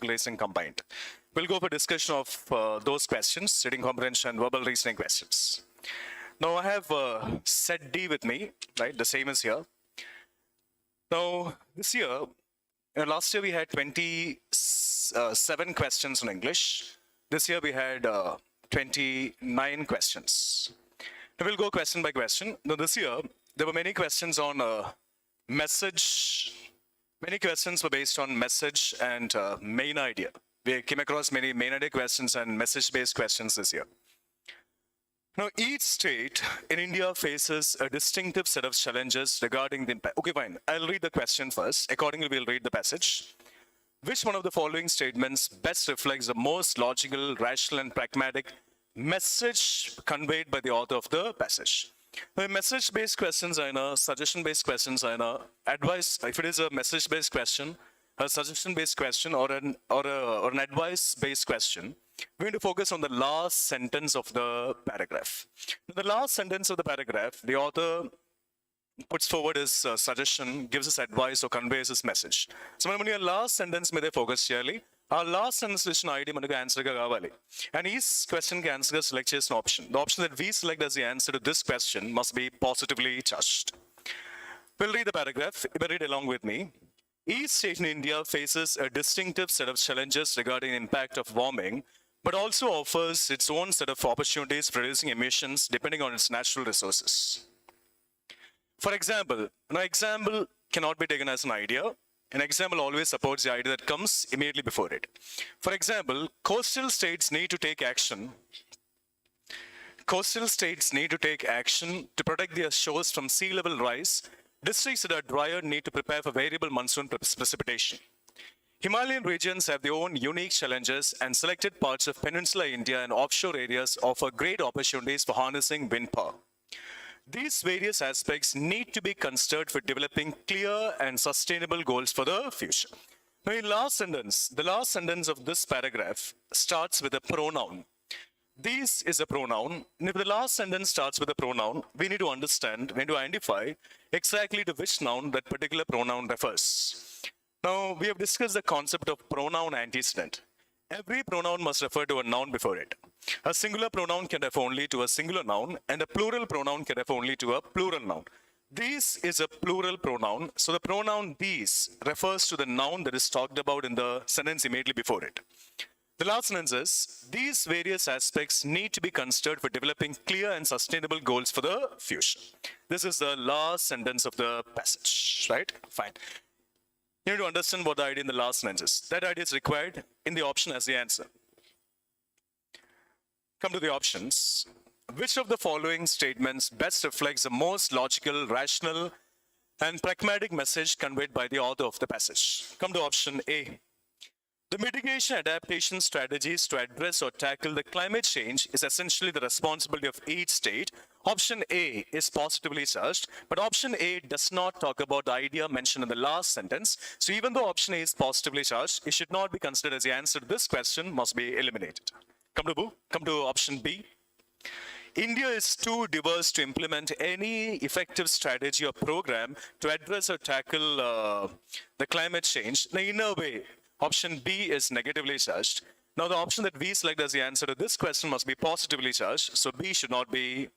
logical reasoning combined. We'll go for discussion of those questions, reading comprehension and verbal reasoning questions. Now I have set D with me, right? The same is here. Now this year, last year we had 27 questions in English. This year we had 29 questions. Now we'll go question by question. Now this year, there were many questions on message. Many questions were based on message and main idea. We came across many main idea questions and message-based questions this year. Now, each state in India faces a distinctive set of challenges regarding the impact. Okay, fine. I'll read the question first. Accordingly, we'll read the passage. Which one of the following statements best reflects the most logical, rational, and pragmatic message conveyed by the author of the passage? Now, message-based questions are in a suggestion-based questions are in a advice. If it is a message-based question, a suggestion-based question, or an advice-based question, we're going to focus on the last sentence of the paragraph. In the last sentence of the paragraph, the author puts forward his suggestion, gives his advice, or conveys his message. So, when you last sentence, may they focus surely. Our last sentence is ID answer kavali. And each question can answer select an option. The option that we select as the answer to this question must be positively charged. We'll read the paragraph. You may read along with me. Each state in India faces a distinctive set of challenges regarding the impact of warming, but also offers its own set of opportunities for reducing emissions depending on its natural resources. For example, an example cannot be taken as an idea. An example always supports the idea that comes immediately before it. For example, coastal states need to take action. Coastal states need to take action to protect their shores from sea level rise. Districts that are drier need to prepare for variable monsoon precipitation. Himalayan regions have their own unique challenges, and selected parts of peninsular India and offshore areas offer great opportunities for harnessing wind power. These various aspects need to be considered for developing clear and sustainable goals for the future. Now, in the last sentence of this paragraph starts with a pronoun. This is a pronoun. And if the last sentence starts with a pronoun, we need to understand, we need to identify exactly to which noun that particular pronoun refers. Now, we have discussed the concept of pronoun antecedent. Every pronoun must refer to a noun before it. A singular pronoun can refer only to a singular noun, and a plural pronoun can refer only to a plural noun. These is a plural pronoun, so the pronoun these refers to the noun that is talked about in the sentence immediately before it. The last sentence is, these various aspects need to be considered for developing clear and sustainable goals for the future. This is the last sentence of the passage, right? Fine. You need to understand what the idea in the last sentence is. That idea is required in the option as the answer. Come to the options. Which of the following statements best reflects the most logical, rational, and pragmatic message conveyed by the author of the passage? Come to option A. The mitigation adaptation strategies to address or tackle the climate change is essentially the responsibility of each state. Option A is positively charged, but option A does not talk about the idea mentioned in the last sentence. So even though option A is positively charged, it should not be considered as the answer to this question, must be eliminated. Come to option B. India is too diverse to implement any effective strategy or program to address or tackle the climate change. Now, in a way, option B is negatively charged. Now, the option that we select as the answer to this question must be positively charged, so B should not be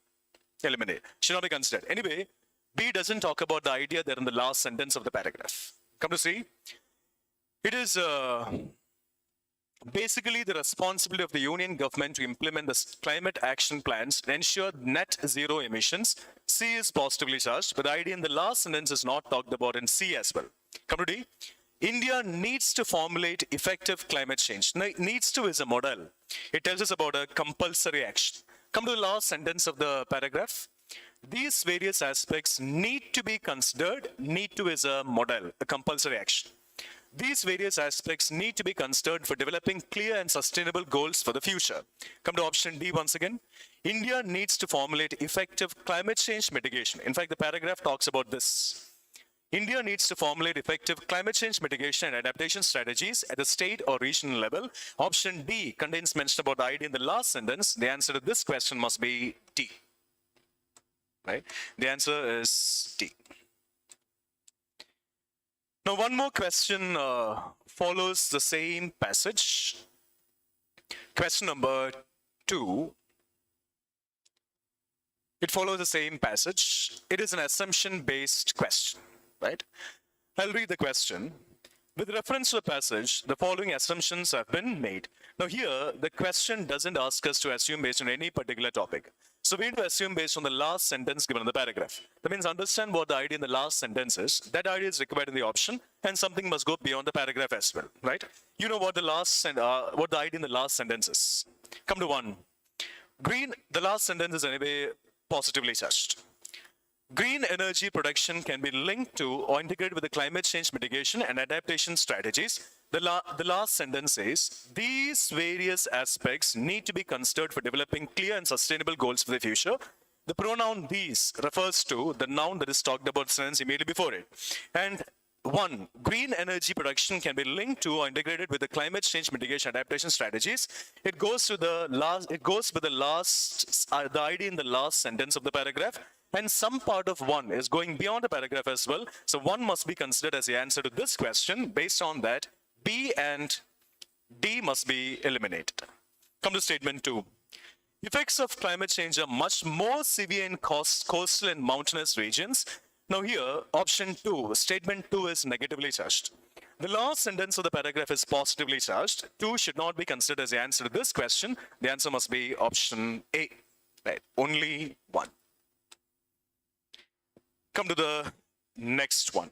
eliminated, should not be considered. Anyway, B doesn't talk about the idea there in the last sentence of the paragraph. Come to C. It is basically the responsibility of the union government to implement the climate action plans to ensure net zero emissions. C is positively charged, but the idea in the last sentence is not talked about in C as well. Come to D. India needs to formulate effective climate change. Now, needs to is a model. It tells us about a compulsory action. Come to the last sentence of the paragraph. These various aspects need to be considered. Need to is a model, a compulsory action. These various aspects need to be considered for developing clear and sustainable goals for the future. Come to option D once again. India needs to formulate effective climate change mitigation. In fact, the paragraph talks about this. India needs to formulate effective climate change mitigation and adaptation strategies at the state or regional level. Option D contains mention about the idea in the last sentence. The answer to this question must be D. Right? The answer is D. Now, one more question follows the same passage. Question number 2. It follows the same passage. It is an assumption-based question, right? I'll read the question. With reference to the passage, the following assumptions have been made. Now here, the question doesn't ask us to assume based on any particular topic. So we need to assume based on the last sentence given in the paragraph. That means understand what the idea in the last sentence is. That idea is required in the option, and something must go beyond the paragraph as well, right? You know what the idea in the last sentence is. Come to 1. Green, the last sentence is anyway positively charged. Green energy production can be linked to or integrated with the climate change mitigation and adaptation strategies. The last sentence says, these various aspects need to be considered for developing clear and sustainable goals for the future. The pronoun these refers to the noun that is talked about sentence immediately before it. And 1. Green energy production can be linked to or integrated with the climate change mitigation adaptation strategies. It goes with the idea in the last sentence of the paragraph. And some part of 1 is going beyond the paragraph as well. So 1 must be considered as the answer to this question. Based on that, B and D must be eliminated. Come to statement 2. Effects of climate change are much more severe in coastal and mountainous regions. Now here, option 2, statement 2 is negatively charged. The last sentence of the paragraph is positively charged. 2 should not be considered as the answer to this question. The answer must be option A. Right, only 1. Come to the next one.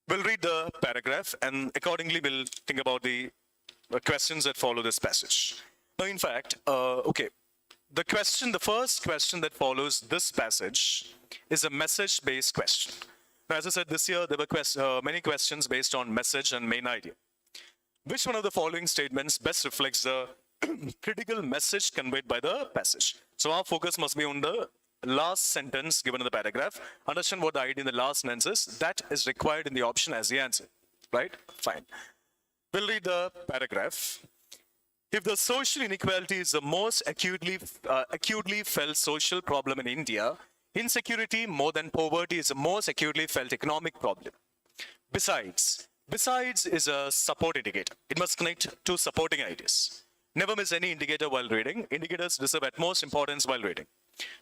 We'll read the paragraph and accordingly we'll think about the questions that follow this passage. Now, in fact, the first question that follows this passage is a message-based question. Now, as I said, this year there were many questions based on message and main idea. Which one of the following statements best reflects the critical message conveyed by the passage? So our focus must be on the last sentence given in the paragraph. Understand what the idea in the last sentence is. That is required in the option as the answer, right? Fine. We'll read the paragraph. If the social inequality is the most acutely felt social problem in India, insecurity more than poverty is the most acutely felt economic problem. Besides is a support indicator. It must connect to supporting ideas. Never miss any indicator while reading. Indicators deserve utmost importance while reading.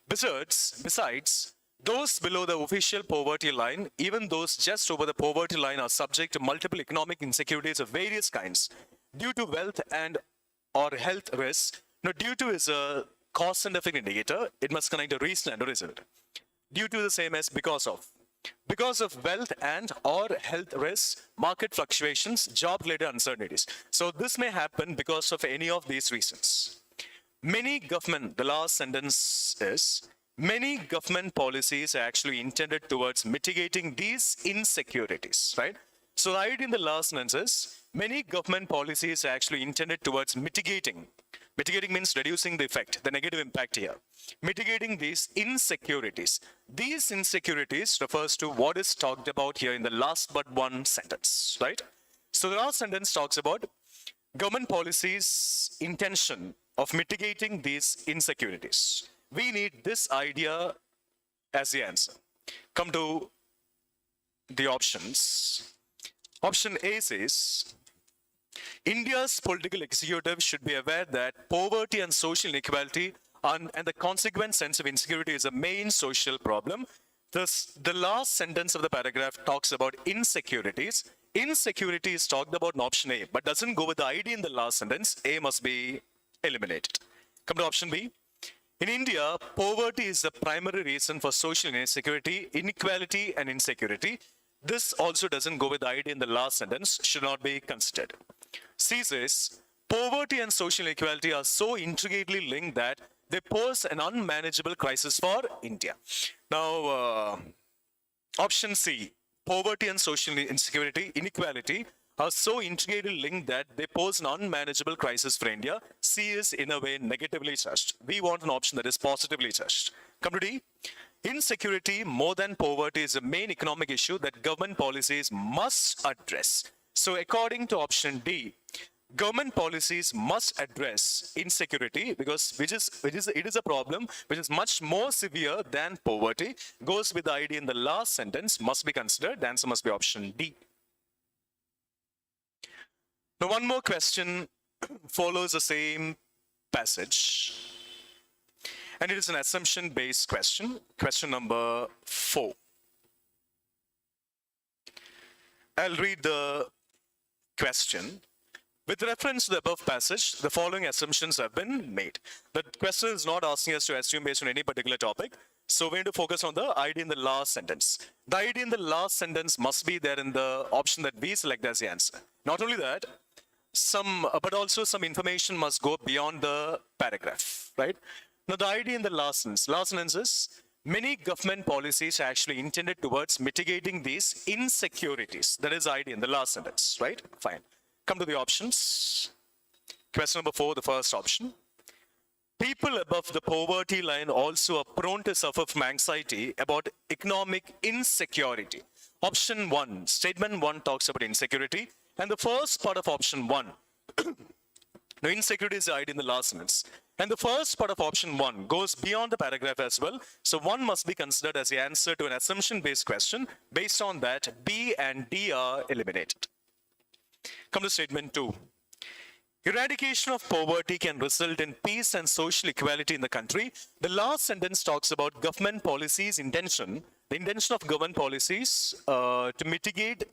Besides, those below the official poverty line, even those just over the poverty line, are subject to multiple economic insecurities of various kinds due to wealth and or health risk. Now, due to is a cause and effect indicator. It must connect a reason and a result. Due to the same as because of. Because of wealth and or health risks, market fluctuations, job-related uncertainties. So this may happen because of any of these reasons. The last sentence is, many government policies are actually intended towards mitigating these insecurities, right? So the idea in the last sentence is, many government policies are actually intended towards mitigating. Mitigating means reducing the effect, the negative impact here. Mitigating these insecurities. These insecurities refers to what is talked about here in the last but one sentence, right? So the last sentence talks about government policies' intention of mitigating these insecurities. We need this idea as the answer. Come to the options. Option A says, India's political executive should be aware that poverty and social inequality and the consequent sense of insecurity is a main social problem. Thus, the last sentence of the paragraph talks about insecurities. Insecurity is talked about in option A, but doesn't go with the idea in the last sentence. A must be eliminated. Come to option B. In India, poverty is the primary reason for social insecurity, inequality, and insecurity. This also doesn't go with the idea in the last sentence, should not be considered. C says, poverty and social inequality are so intricately linked that they pose an unmanageable crisis for India. Now, option C, poverty and social inequality are so intricately linked that they pose an unmanageable crisis for India. C is, in a way, negatively charged. We want an option that is positively charged. Come to D. Insecurity more than poverty is a main economic issue that government policies must address. So according to option D, Government policies must address insecurity because it is a problem which is much more severe than poverty. Goes with the idea in the last sentence, must be considered. The answer must be option D. Now, one more question follows the same passage, and it is an assumption-based question. Question number 4. I'll read the question. With reference to the above passage, the following assumptions have been made. The question is not asking us to assume based on any particular topic. So we need to focus on the idea in the last sentence. The idea in the last sentence must be there in the option that we select as the answer. Not only that, but also some information must go beyond the paragraph, right? Now the idea in the last sentence is, many government policies are actually intended towards mitigating these insecurities. That is the idea in the last sentence, right? Fine. Come to the options. Question number 4, the first option. People above the poverty line also are prone to suffer from anxiety about economic insecurity. Option 1, statement 1 talks about insecurity. And the first part of option 1, now insecurity is the idea in the last sentence. And the first part of option 1 goes beyond the paragraph as well. So 1 must be considered as the answer to an assumption-based question. Based on that, B and D are eliminated. Come to statement 2. Eradication of poverty can result in peace and social equality in the country. The last sentence talks about government policies intention, the intention of government policies to mitigate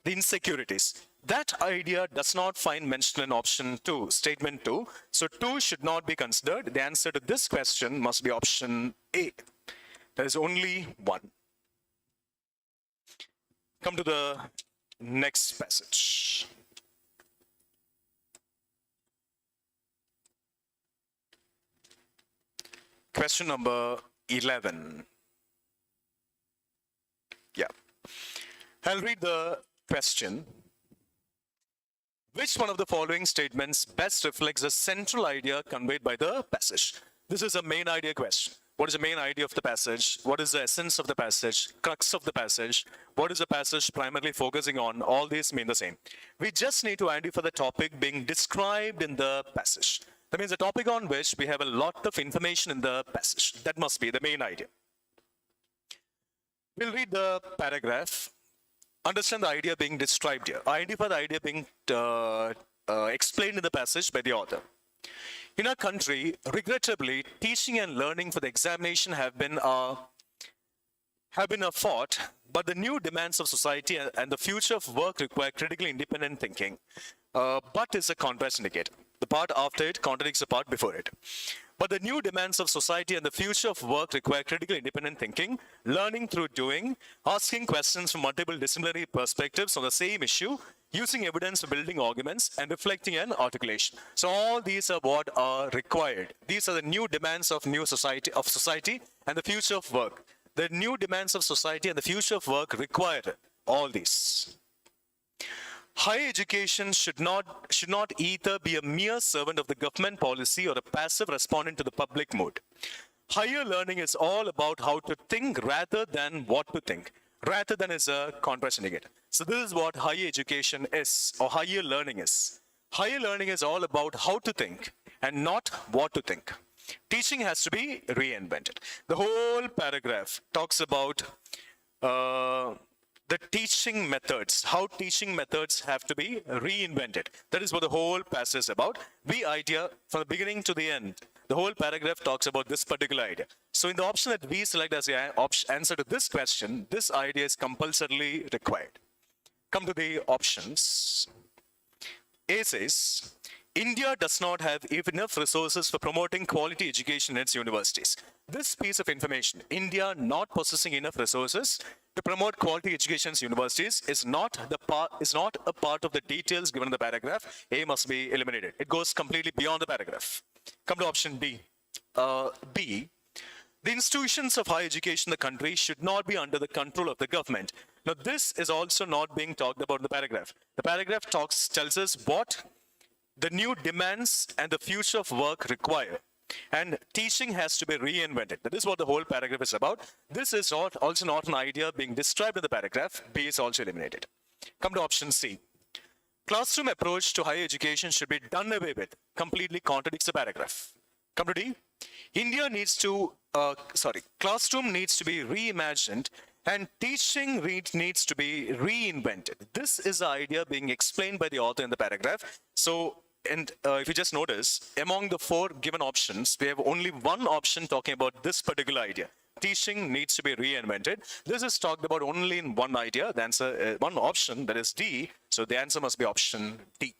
the insecurities. That idea does not find mention in option 2, statement 2. So 2 should not be considered. The answer to this question must be option A. There is only 1. Come to the next passage. Question number 11. Yeah. I'll read the question. Which one of the following statements best reflects the central idea conveyed by the passage? This is a main idea question. What is the main idea of the passage? What is the essence of the passage? Crux of the passage? What is the passage primarily focusing on? All these mean the same. We just need to identify the topic being described in the passage. That means the topic on which we have a lot of information in the passage. That must be the main idea. We'll read the paragraph. Understand the idea being described here. Identify the idea being explained in the passage by the author. In our country, regrettably, teaching and learning for the examination have been a fought, but the new demands of society and the future of work require critically independent thinking. But is a contrast indicator. The part after it contradicts the part before it. But the new demands of society and the future of work require critical independent thinking, learning through doing, asking questions from multiple disciplinary perspectives on the same issue, using evidence for building arguments, and reflecting and articulation. So all these are what are required. These are the new demands of society and the future of work. The new demands of society and the future of work require all these. Higher education should not either be a mere servant of the government policy or a passive respondent to the public mood. Higher learning is all about how to think rather than what to think. Rather than is a contrast indicator. So this is what higher education is, or higher learning is. Higher learning is all about how to think and not what to think. Teaching has to be reinvented. The whole paragraph talks about the teaching methods, how teaching methods have to be reinvented. That is what the whole passage is about. The idea from the beginning to the end, the whole paragraph talks about this particular idea. So in the option that we select as the answer to this question, this idea is compulsorily required. Come to the options. A says, India does not have enough resources for promoting quality education in its universities. This piece of information, India not possessing enough resources to promote quality education in its universities, is not a part of the details given in the paragraph. A must be eliminated. It goes completely beyond the paragraph. Come to option B. B. The institutions of higher education in the country should not be under the control of the government. Now, this is also not being talked about in the paragraph. The paragraph tells us what the new demands and the future of work require. And teaching has to be reinvented. That is what the whole paragraph is about. This is also not an idea being described in the paragraph. B is also eliminated. Come to option C. classroom approach to higher education should be done away with, completely contradicts the paragraph. Come to D. Classroom needs to be reimagined and teaching needs to be reinvented. This is the idea being explained by the author in the paragraph. So, if you just notice, among the 4 given options, we have only one option talking about this particular idea. Teaching needs to be reinvented. This is talked about only in one idea. The answer, one option, that is D. So the answer must be option D.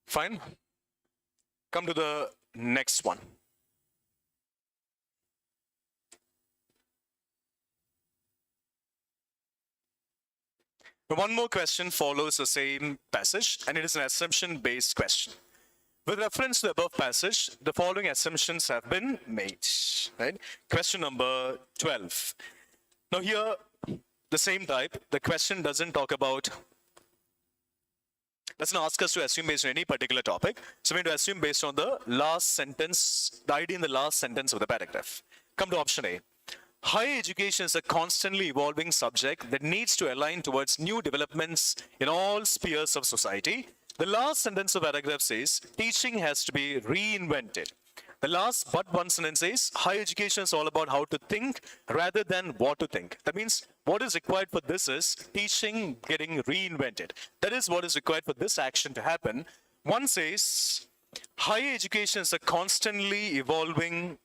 Fine. Come to the next one. One more question follows the same passage, and it is an assumption-based question. With reference to the above passage, the following assumptions have been made. Right? Question number 12. Now here, the same type, the question doesn't ask us to assume based on any particular topic. So we need to assume based on the last sentence, the idea in the last sentence of the paragraph. Come to option A. Higher education is a constantly evolving subject that needs to align towards new developments in all spheres of society. The last sentence of the paragraph says, teaching has to be reinvented. The last but one sentence says, higher education is all about how to think rather than what to think. That means what is required for this is teaching getting reinvented. That is what is required for this action to happen. One says, higher education is a constantly evolving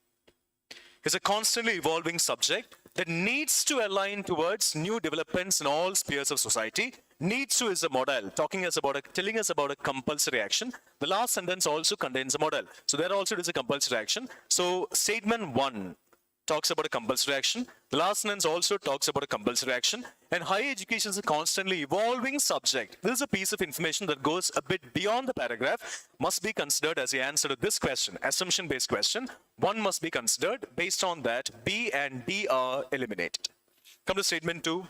subject that needs to align towards new developments in all spheres of society. Needs to is a model, telling us about a compulsory action. The last sentence also contains a model. So there also is a compulsory action. So statement 1 talks about a compulsory action. The last sentence also talks about a compulsory action. And higher education is a constantly evolving subject. This is a piece of information that goes a bit beyond the paragraph, must be considered as the answer to this question, assumption-based question. 1 must be considered. Based on that, B and D are eliminated. Come to statement 2.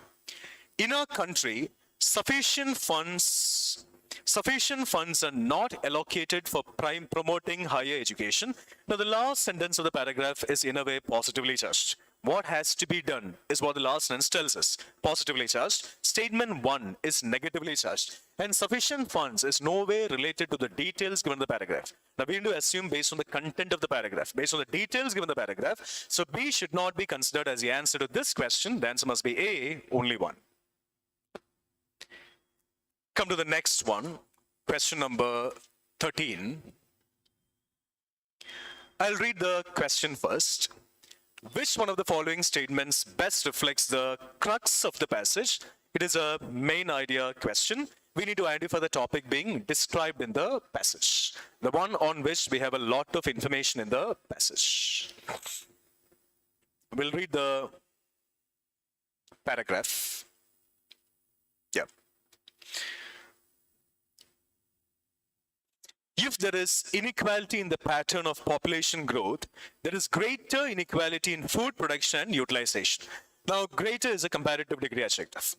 In our country, sufficient funds are not allocated for promoting higher education. Now, the last sentence of the paragraph is in a way positively charged. What has to be done is what the last sentence tells us. Positively charged. Statement 1 is negatively charged. And sufficient funds is no way related to the details given in the paragraph. Now, we need to assume based on the content of the paragraph, based on the details given in the paragraph. So, B should not be considered as the answer to this question. The answer must be A, only 1. Come to the next one, question number 13. I'll read the question first. Which one of the following statements best reflects the crux of the passage? It is a main idea question. We need to identify the topic being described in the passage, the one on which we have a lot of information in the passage. We'll read the paragraph. Yeah. If there is inequality in the pattern of population growth, there is greater inequality in food production and utilization. Now, greater is a comparative degree adjective.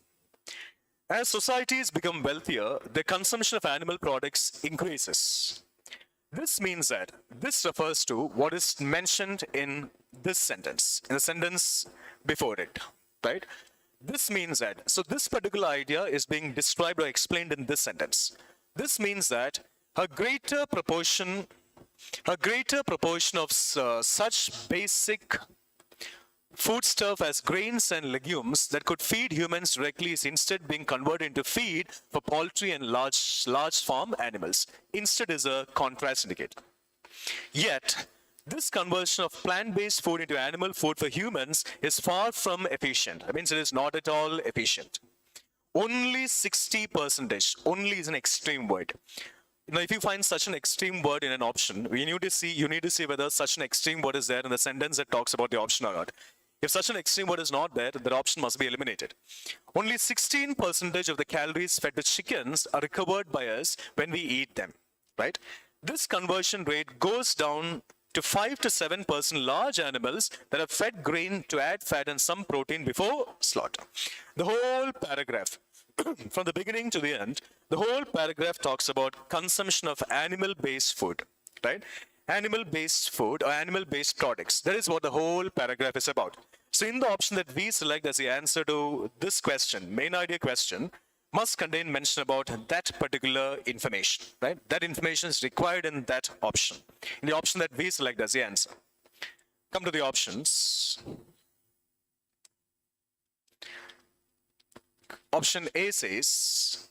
As societies become wealthier, the consumption of animal products increases. This means that this refers to what is mentioned in this sentence, in the sentence before it, right? This means that, so this particular idea is being described or explained in this sentence. This means that a greater proportion of such basic foodstuff as grains and legumes that could feed humans directly is instead being converted into feed for poultry and large farm animals. Instead is a contrast indicator. Yet, this conversion of plant-based food into animal food for humans is far from efficient. That means it is not at all efficient. Only 60%, only is an extreme word. Now, if you find such an extreme word in an option, you need to see whether such an extreme word is there in the sentence that talks about the option or not. If such an extreme word is not there, the option must be eliminated. Only 16% of the calories fed to chickens are recovered by us when we eat them, right? This conversion rate goes down to 5 to 7% large animals that are fed grain to add fat and some protein before slaughter. The whole paragraph, from the beginning to the end, the whole paragraph talks about consumption of animal-based food, right? Animal-based food or animal-based products. That is what the whole paragraph is about. So in the option that we select as the answer to this question, main idea question, must contain mention about that particular information, right? That information is required in that option, in the option that we select as the answer. Come to the options. Option A says,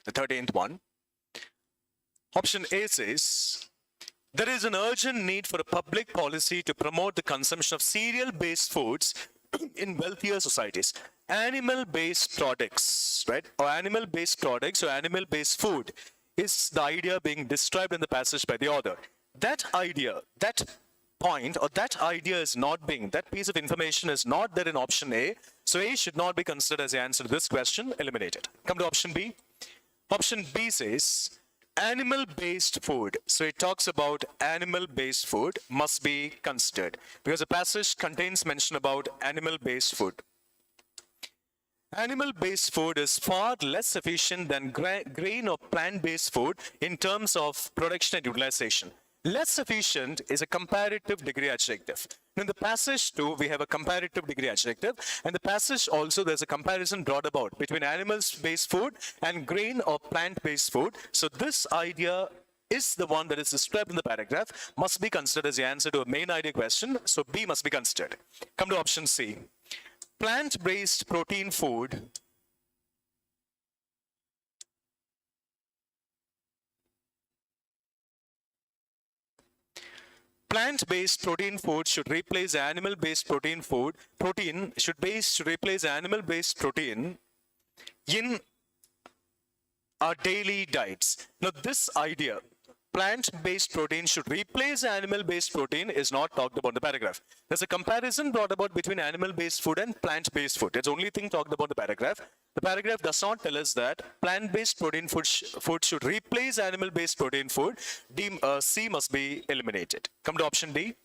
the 13th one. Option A says, there is an urgent need for a public policy to promote the consumption of cereal-based foods in wealthier societies. Animal-based products, right? Or animal-based products or animal-based food is the idea being described in the passage by the author. That idea, that point, or that idea is not being, that piece of information is not there in option A. So A should not be considered as the answer to this question. Eliminate it. Come to option B. Option B says, animal-based food. So it talks about animal-based food must be considered because the passage contains mention about animal-based food. Animal-based food is far less efficient than grain or plant-based food in terms of production and utilization. Less efficient is a comparative degree adjective. In the passage too, we have a comparative degree adjective, and the passage also there's a comparison brought about between animals-based food and grain or plant-based food. So this idea is the one that is described in the paragraph, must be considered as the answer to a main idea question. So B must be considered. Come to option C. Plant-based protein food plant-based protein food should replace animal-based protein food. Protein should replace animal-based protein in our daily diets. Now this idea, plant-based protein should replace animal-based protein, is not talked about in the paragraph. There's a comparison brought about between animal-based food and plant-based food. It's the only thing talked about in the paragraph. The paragraph does not tell us that plant-based protein food should replace animal-based protein food. C must be eliminated. Come to option D.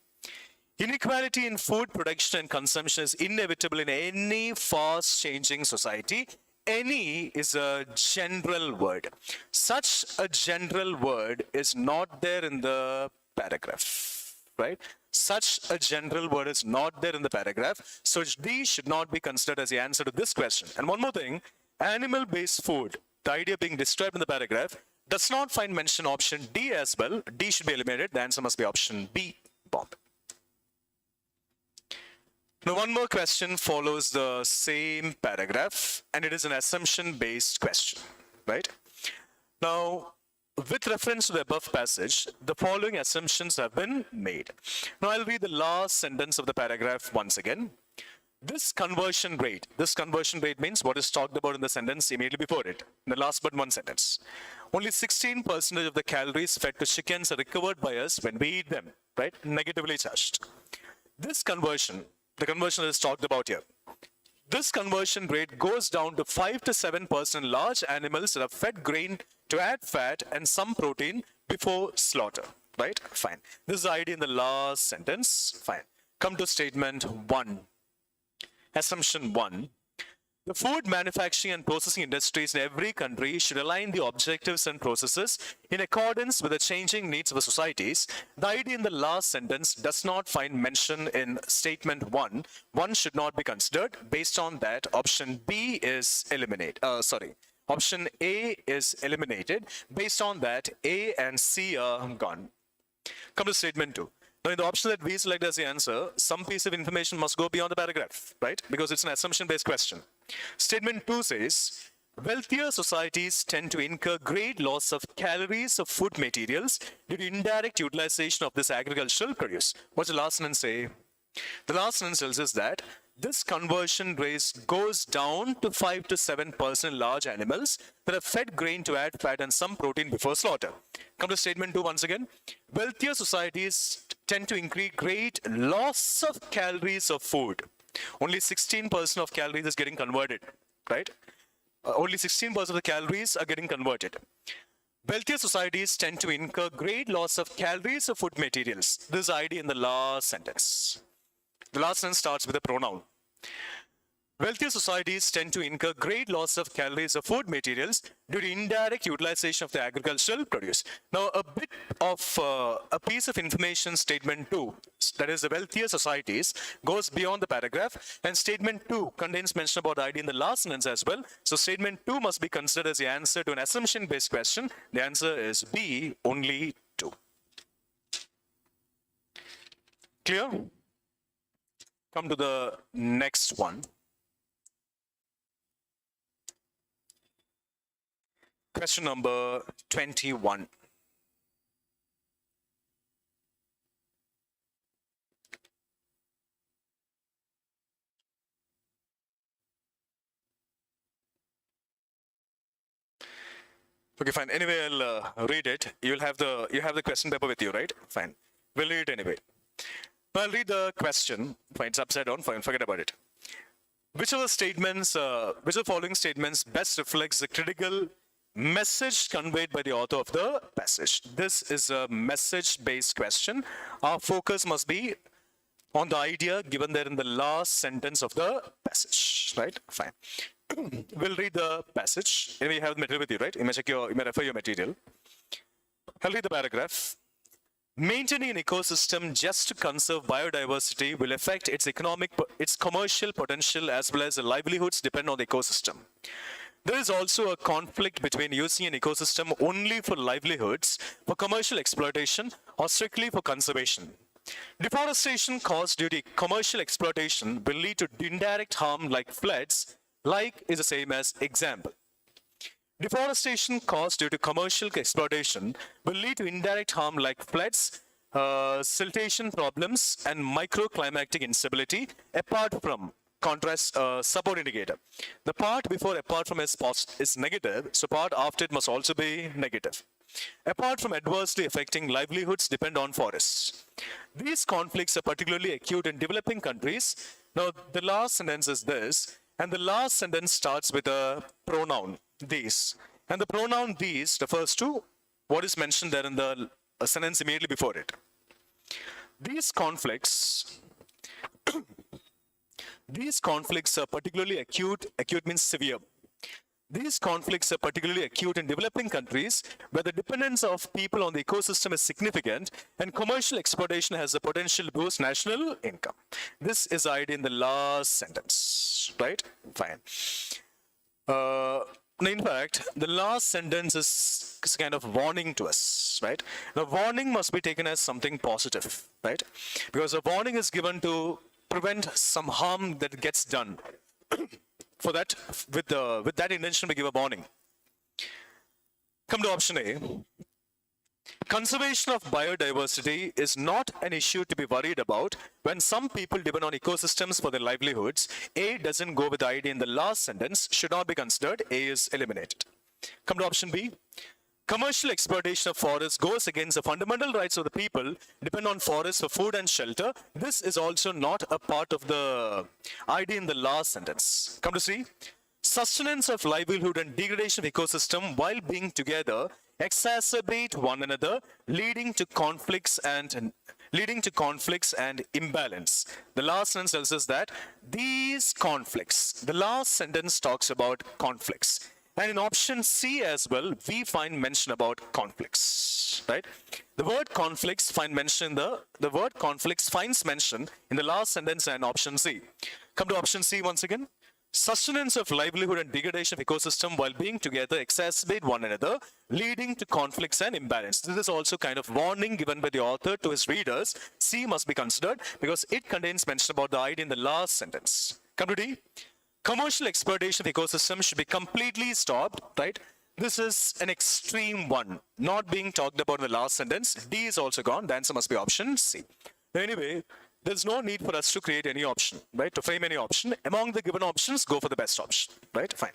Inequality in food production and consumption is inevitable in any fast-changing society. Any is a general word. Such a general word is not there in the paragraph, right? Such a general word is not there in the paragraph. So D should not be considered as the answer to this question. And one more thing, animal-based food, the idea being described in the paragraph, does not find mention option D as well. D should be eliminated. The answer must be option B, bomb. Now, one more question follows the same paragraph, and it is an assumption-based question, right? Now, with reference to the above passage, the following assumptions have been made. Now, I'll read the last sentence of the paragraph once again. This conversion rate means what is talked about in the sentence immediately before it, in the last but one sentence. Only 16% of the calories fed to chickens are recovered by us when we eat them, right? Negatively charged. This conversion, the conversion is talked about here. This conversion rate goes down to 5 to 7% in large animals that are fed grain to add fat and some protein before slaughter, right? Fine. This is the idea in the last sentence. Fine. Come to statement 1. Assumption 1. The food manufacturing and processing industries in every country should align the objectives and processes in accordance with the changing needs of the societies. The idea in the last sentence does not find mention in statement 1. 1 should not be considered. Based on that, option B is eliminated. Option A is eliminated. Based on that, A and C are gone. Come to statement 2. Now, in the option that we select as the answer, some piece of information must go beyond the paragraph, right? Because it's an assumption-based question. Statement 2 says, wealthier societies tend to incur great loss of calories of food materials due to indirect utilization of this agricultural produce. What's the last sentence say? The last sentence tells us that this conversion rate goes down to 5 to 7% in large animals that are fed grain to add fat and some protein before slaughter. Come to statement 2 once again. Wealthier societies tend to increase great loss of calories of food. Only 16% of calories is getting converted, right? Only 16% of the calories are getting converted. Wealthier societies tend to incur great loss of calories of food materials. This idea in the last sentence. The last sentence starts with a pronoun. Wealthier societies tend to incur great loss of calories of food materials due to indirect utilization of the agricultural produce. Now, a bit of a piece of information, statement 2, that is the wealthier societies, goes beyond the paragraph, and statement 2 contains mention about the idea in the last sentence as well. So, statement 2 must be considered as the answer to an assumption-based question. The answer is B, only 2. Clear? Come to the next one. Question number 21. Okay, fine. Anyway, I'll read it. You have the question paper with you, right? Fine. We'll read it anyway. I'll read the question. Fine, it's upside down. Fine, forget about it. Which of the following statements best reflects the critical message conveyed by the author of the passage? This is a message-based question. Our focus must be on the idea given there in the last sentence of the passage, right? Fine. We'll read the passage. Anyway, you have the material with you, right? You may refer your material. I'll read the paragraph. Maintaining an ecosystem just to conserve biodiversity will affect its commercial potential as well as the livelihoods depend on the ecosystem. There is also a conflict between using an ecosystem only for livelihoods, for commercial exploitation, or strictly for conservation. Deforestation caused due to commercial exploitation will lead to indirect harm like floods, like is the same as example. Deforestation caused due to commercial exploitation will lead to indirect harm like floods, siltation problems, and microclimatic instability, apart from contrast support indicator. The part before apart from is negative, so part after it must also be negative. Apart from adversely affecting livelihoods depend on forests. These conflicts are particularly acute in developing countries. Now, the last sentence is this, and the last sentence starts with a pronoun, these. And the pronoun these refers to what is mentioned there in the sentence immediately before it. These conflicts are particularly acute. Acute means severe. These conflicts are particularly acute in developing countries where the dependence of people on the ecosystem is significant and commercial exploitation has the potential to boost national income. This is the idea in the last sentence, right? Fine. In fact, the last sentence is kind of warning to us, right? The warning must be taken as something positive, right? Because a warning is given to prevent some harm that gets done. For that, with that intention, we give a warning. Come to option A. Conservation of biodiversity is not an issue to be worried about when some people depend on ecosystems for their livelihoods. A doesn't go with the idea in the last sentence, should not be considered. A is eliminated. Come to option B. Commercial exploitation of forests goes against the fundamental rights of the people depend on forests for food and shelter. This is also not a part of the idea in the last sentence. Come to C. Sustenance of livelihood and degradation of ecosystem while being together exacerbate one another, leading to conflicts and imbalance. The last sentence tells us that these conflicts, the last sentence talks about conflicts. And in option C as well, we find mention about conflicts, right? The word conflicts finds mention in the last sentence and option C. Come to option C once again. Sustenance of livelihood and degradation of ecosystem while being together exacerbate one another, leading to conflicts and imbalance. This is also kind of warning given by the author to his readers. C must be considered because it contains mention about the idea in the last sentence. Come to D. Commercial exploitation of ecosystem should be completely stopped, right? This is an extreme one, not being talked about in the last sentence. D is also gone. The answer must be option C. Anyway, there's no need for us to create any option, right? To frame any option. Among the given options, go for the best option, right? Fine.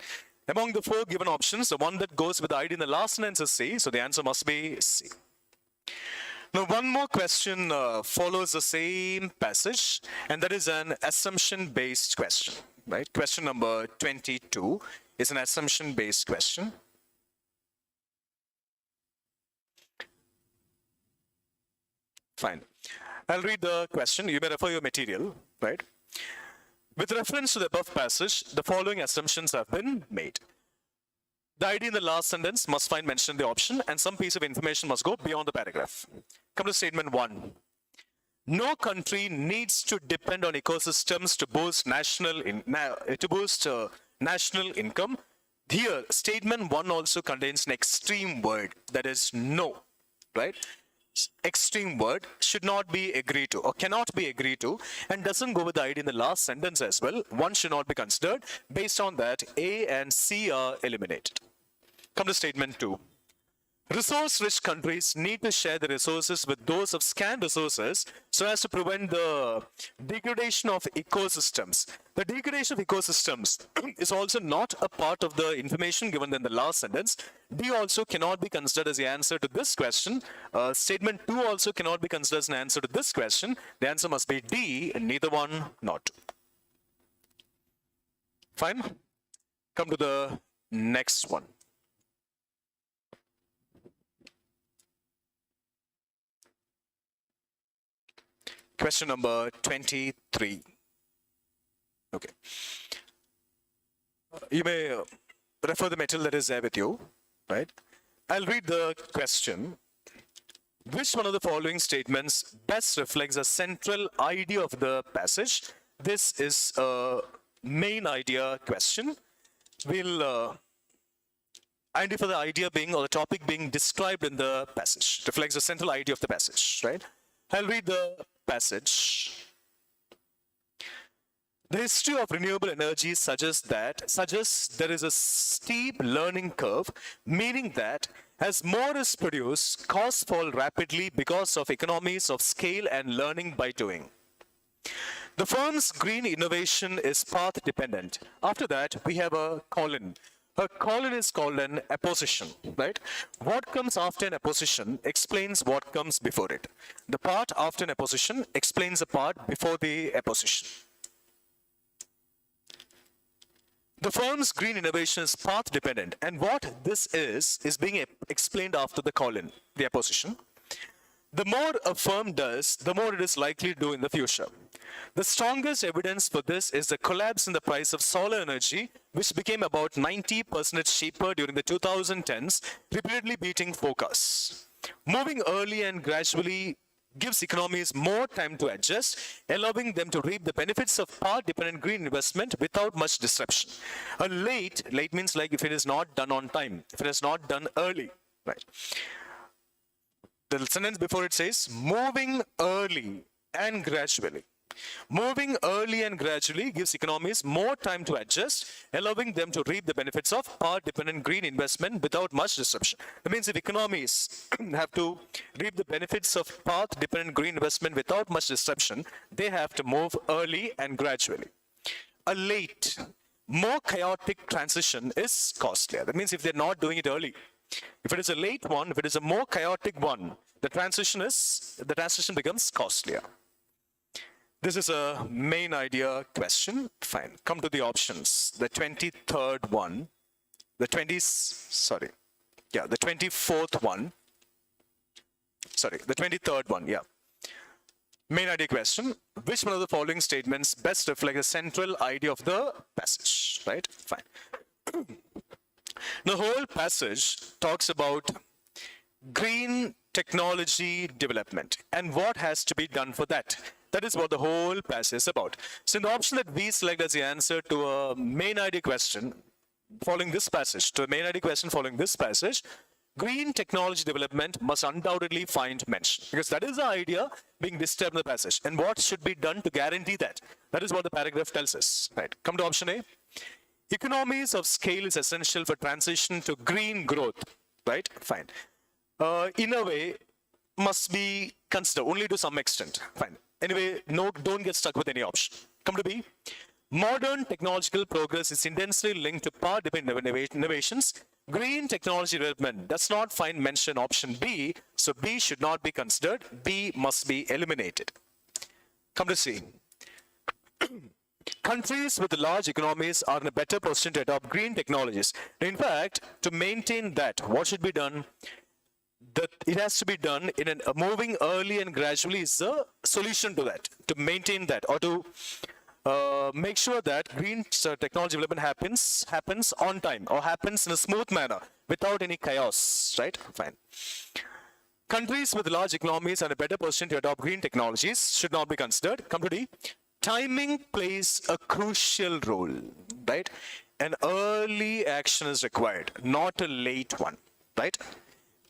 Among the 4 given options, the one that goes with the ID in the last sentence is C, so the answer must be C. Now, one more question follows the same passage, and that is an assumption-based question, right? Question number 22 is an assumption-based question. Fine. I'll read the question. You may refer your material, right? With reference to the above passage, the following assumptions have been made. The ID in the last sentence must find mention in the option, and some piece of information must go beyond the paragraph. Come to statement 1. No country needs to depend on ecosystems to boost national income. Here, statement 1 also contains an extreme word, that is no, right? Extreme word should not be agreed to or cannot be agreed to, and doesn't go with the ID in the last sentence as well. 1 should not be considered. Based on that, A and C are eliminated. Come to statement 2. Resource-rich countries need to share the resources with those of scant resources so as to prevent the degradation of ecosystems. The degradation of ecosystems is also not a part of the information given in the last sentence. D also cannot be considered as the answer to this question. Statement 2 also cannot be considered as an answer to this question. The answer must be D, and neither one nor two. Fine. Come to the next one. Question number 23. Okay. You may refer the material that is there with you, right? I'll read the question. Which one of the following statements best reflects the central idea of the passage? This is a main idea question. We'll identify the idea being, or the topic being described in the passage. Reflects the central idea of the passage, right? I'll read the passage. The history of renewable energy suggests there is a steep learning curve, meaning that as more is produced, costs fall rapidly because of economies of scale and learning by doing. The firm's green innovation is path dependent. After that, we have a colon. A colon is called an apposition, right? What comes after an apposition explains what comes before it. The part after an apposition explains the part before the apposition. The firm's green innovation is path dependent, and what this is being explained after the colon, the apposition. The more a firm does, the more it is likely to do in the future. The strongest evidence for this is the collapse in the price of solar energy, which became about 90% cheaper during the 2010s, repeatedly beating forecasts. Moving early and gradually gives economies more time to adjust, allowing them to reap the benefits of path-dependent green investment without much disruption. A late means like if it is not done on time, if it is not done early, right? The sentence before it says, moving early and gradually. Moving early and gradually gives economies more time to adjust, allowing them to reap the benefits of path-dependent green investment without much disruption. That means if economies have to reap the benefits of path-dependent green investment without much disruption, they have to move early and gradually. A late, more chaotic transition is costlier. That means if they're not doing it early, if it is a late one, if it is a more chaotic one, the transition becomes costlier. This is a main idea question. Fine. Come to the options. The 23rd one, the 24th one. Sorry, the 23rd one, yeah. Main idea question. Which one of the following statements best reflect the central idea of the passage, right? Fine. The whole passage talks about green technology development and what has to be done for that. That is what the whole passage is about. So in the option that we select as the answer to a main idea question following this passage, green technology development must undoubtedly find mention, because that is the idea being disturbed in the passage. And what should be done to guarantee that? That is what the paragraph tells us. Right. Come to option A. Economies of scale is essential for transition to green growth, right? Fine. In a way, must be considered only to some extent. Fine. Anyway, no, don't get stuck with any option. Come to B. Modern technological progress is intensely linked to path-dependent innovations. Green technology development does not find mention option B, so B should not be considered. B must be eliminated. Come to C. Countries with large economies are in a better position to adopt green technologies. In fact, to maintain that, what should be done? That it has to be done in moving early and gradually is the solution to that. To maintain that, or to make sure that green technology development happens on time or happens in a smooth manner without any chaos, right? Fine. Countries with large economies and a better position to adopt green technologies should not be considered. Come to D. Timing plays a crucial role, right? An early action is required, not a late one, right?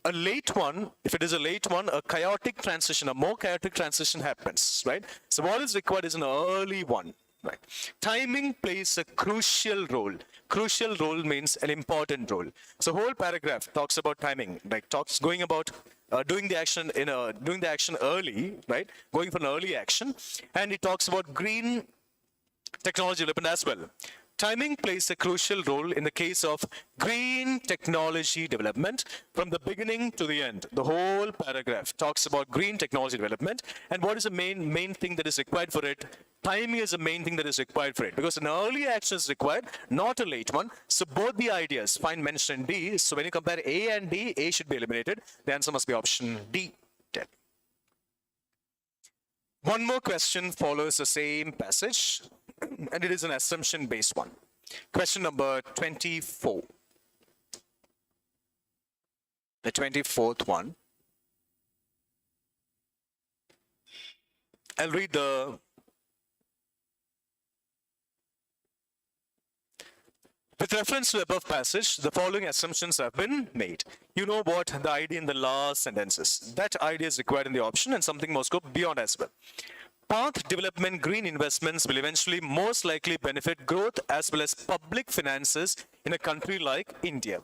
A late one, if it is a late one, a chaotic transition, a more chaotic transition happens, right? So what is required is an early one, right? Timing plays a crucial role. Crucial role means an important role. So whole paragraph talks about timing, like talks going about doing the action early, right? Going for an early action, and it talks about green technology development as well. Timing plays a crucial role in the case of green technology development from the beginning to the end. The whole paragraph talks about green technology development and what is the main thing that is required for it. Timing is the main thing that is required for it because an early action is required, not a late one. So both the ideas find mention in D. So when you compare A and D, A should be eliminated. The answer must be option D. 10. One more question follows the same passage, and it is an assumption-based one. Question number 24. The 24th one. I'll read the... With reference to the above passage, the following assumptions have been made. You know what the idea in the last sentence is. That idea is required in the option and something must go beyond as well. Path development green investments will eventually most likely benefit growth as well as public finances in a country like India.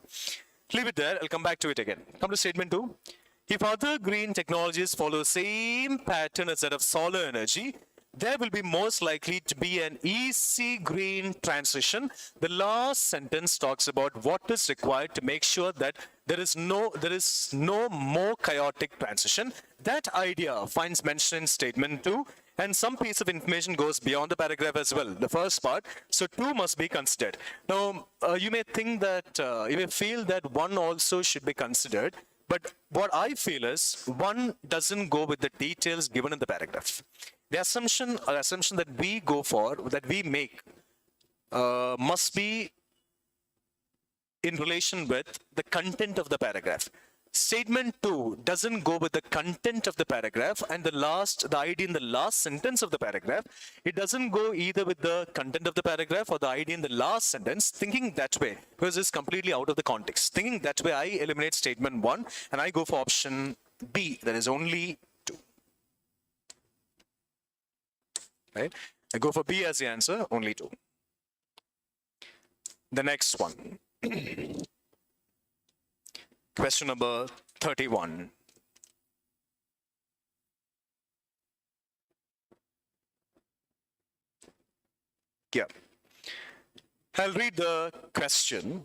Leave it there. I'll come back to it again. Come to statement 2. If other green technologies follow the same pattern as that of solar energy, there will be most likely to be an easy green transition. The last sentence talks about what is required to make sure that there is no more chaotic transition. That idea finds mention in statement 2, and some piece of information goes beyond the paragraph as well, the first part. So 2 must be considered. Now, you may think that, you may feel that 1 also should be considered, but what I feel is 1 doesn't go with the details given in the paragraph. The assumption that we go for, that we make, must be in relation with the content of the paragraph. Statement 2 doesn't go with the content of the paragraph, and the idea in the last sentence of the paragraph, it doesn't go either with the content of the paragraph or the idea in the last sentence. Thinking that way, because it's completely out of the context. Thinking that way, I eliminate statement 1 and I go for option B, that is only 2. Right? I go for B as the answer, only 2. The next one. Question number 31. Yeah. I'll read the question.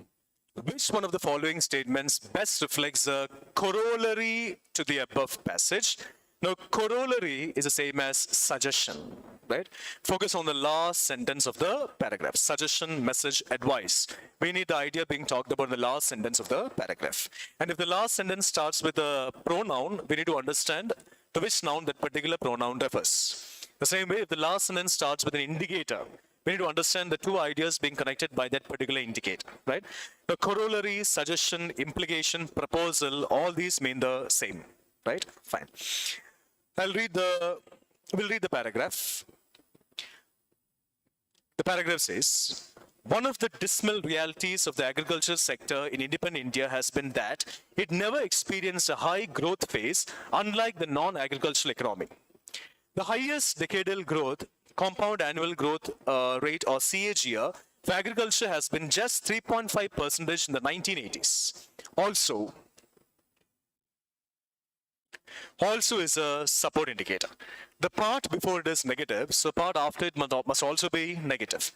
Which one of the following statements best reflects the corollary to the above passage? Now, corollary is the same as suggestion, right? Focus on the last sentence of the paragraph. Suggestion, message, advice. We need the idea being talked about in the last sentence of the paragraph. And if the last sentence starts with a pronoun, we need to understand to which noun that particular pronoun refers. The same way, if the last sentence starts with an indicator, we need to understand the 2 ideas being connected by that particular indicator, right? The corollary, suggestion, implication, proposal, all these mean the same, right? Fine. We'll read the paragraph. The paragraph says, one of the dismal realities of the agriculture sector in independent India has been that it never experienced a high growth phase, unlike the non-agricultural economy. The highest decadal growth, compound annual growth rate or CAGR, for agriculture has been just 3.5% in the 1980s. Also is a support indicator. The part before it is negative, so part after it must also be negative.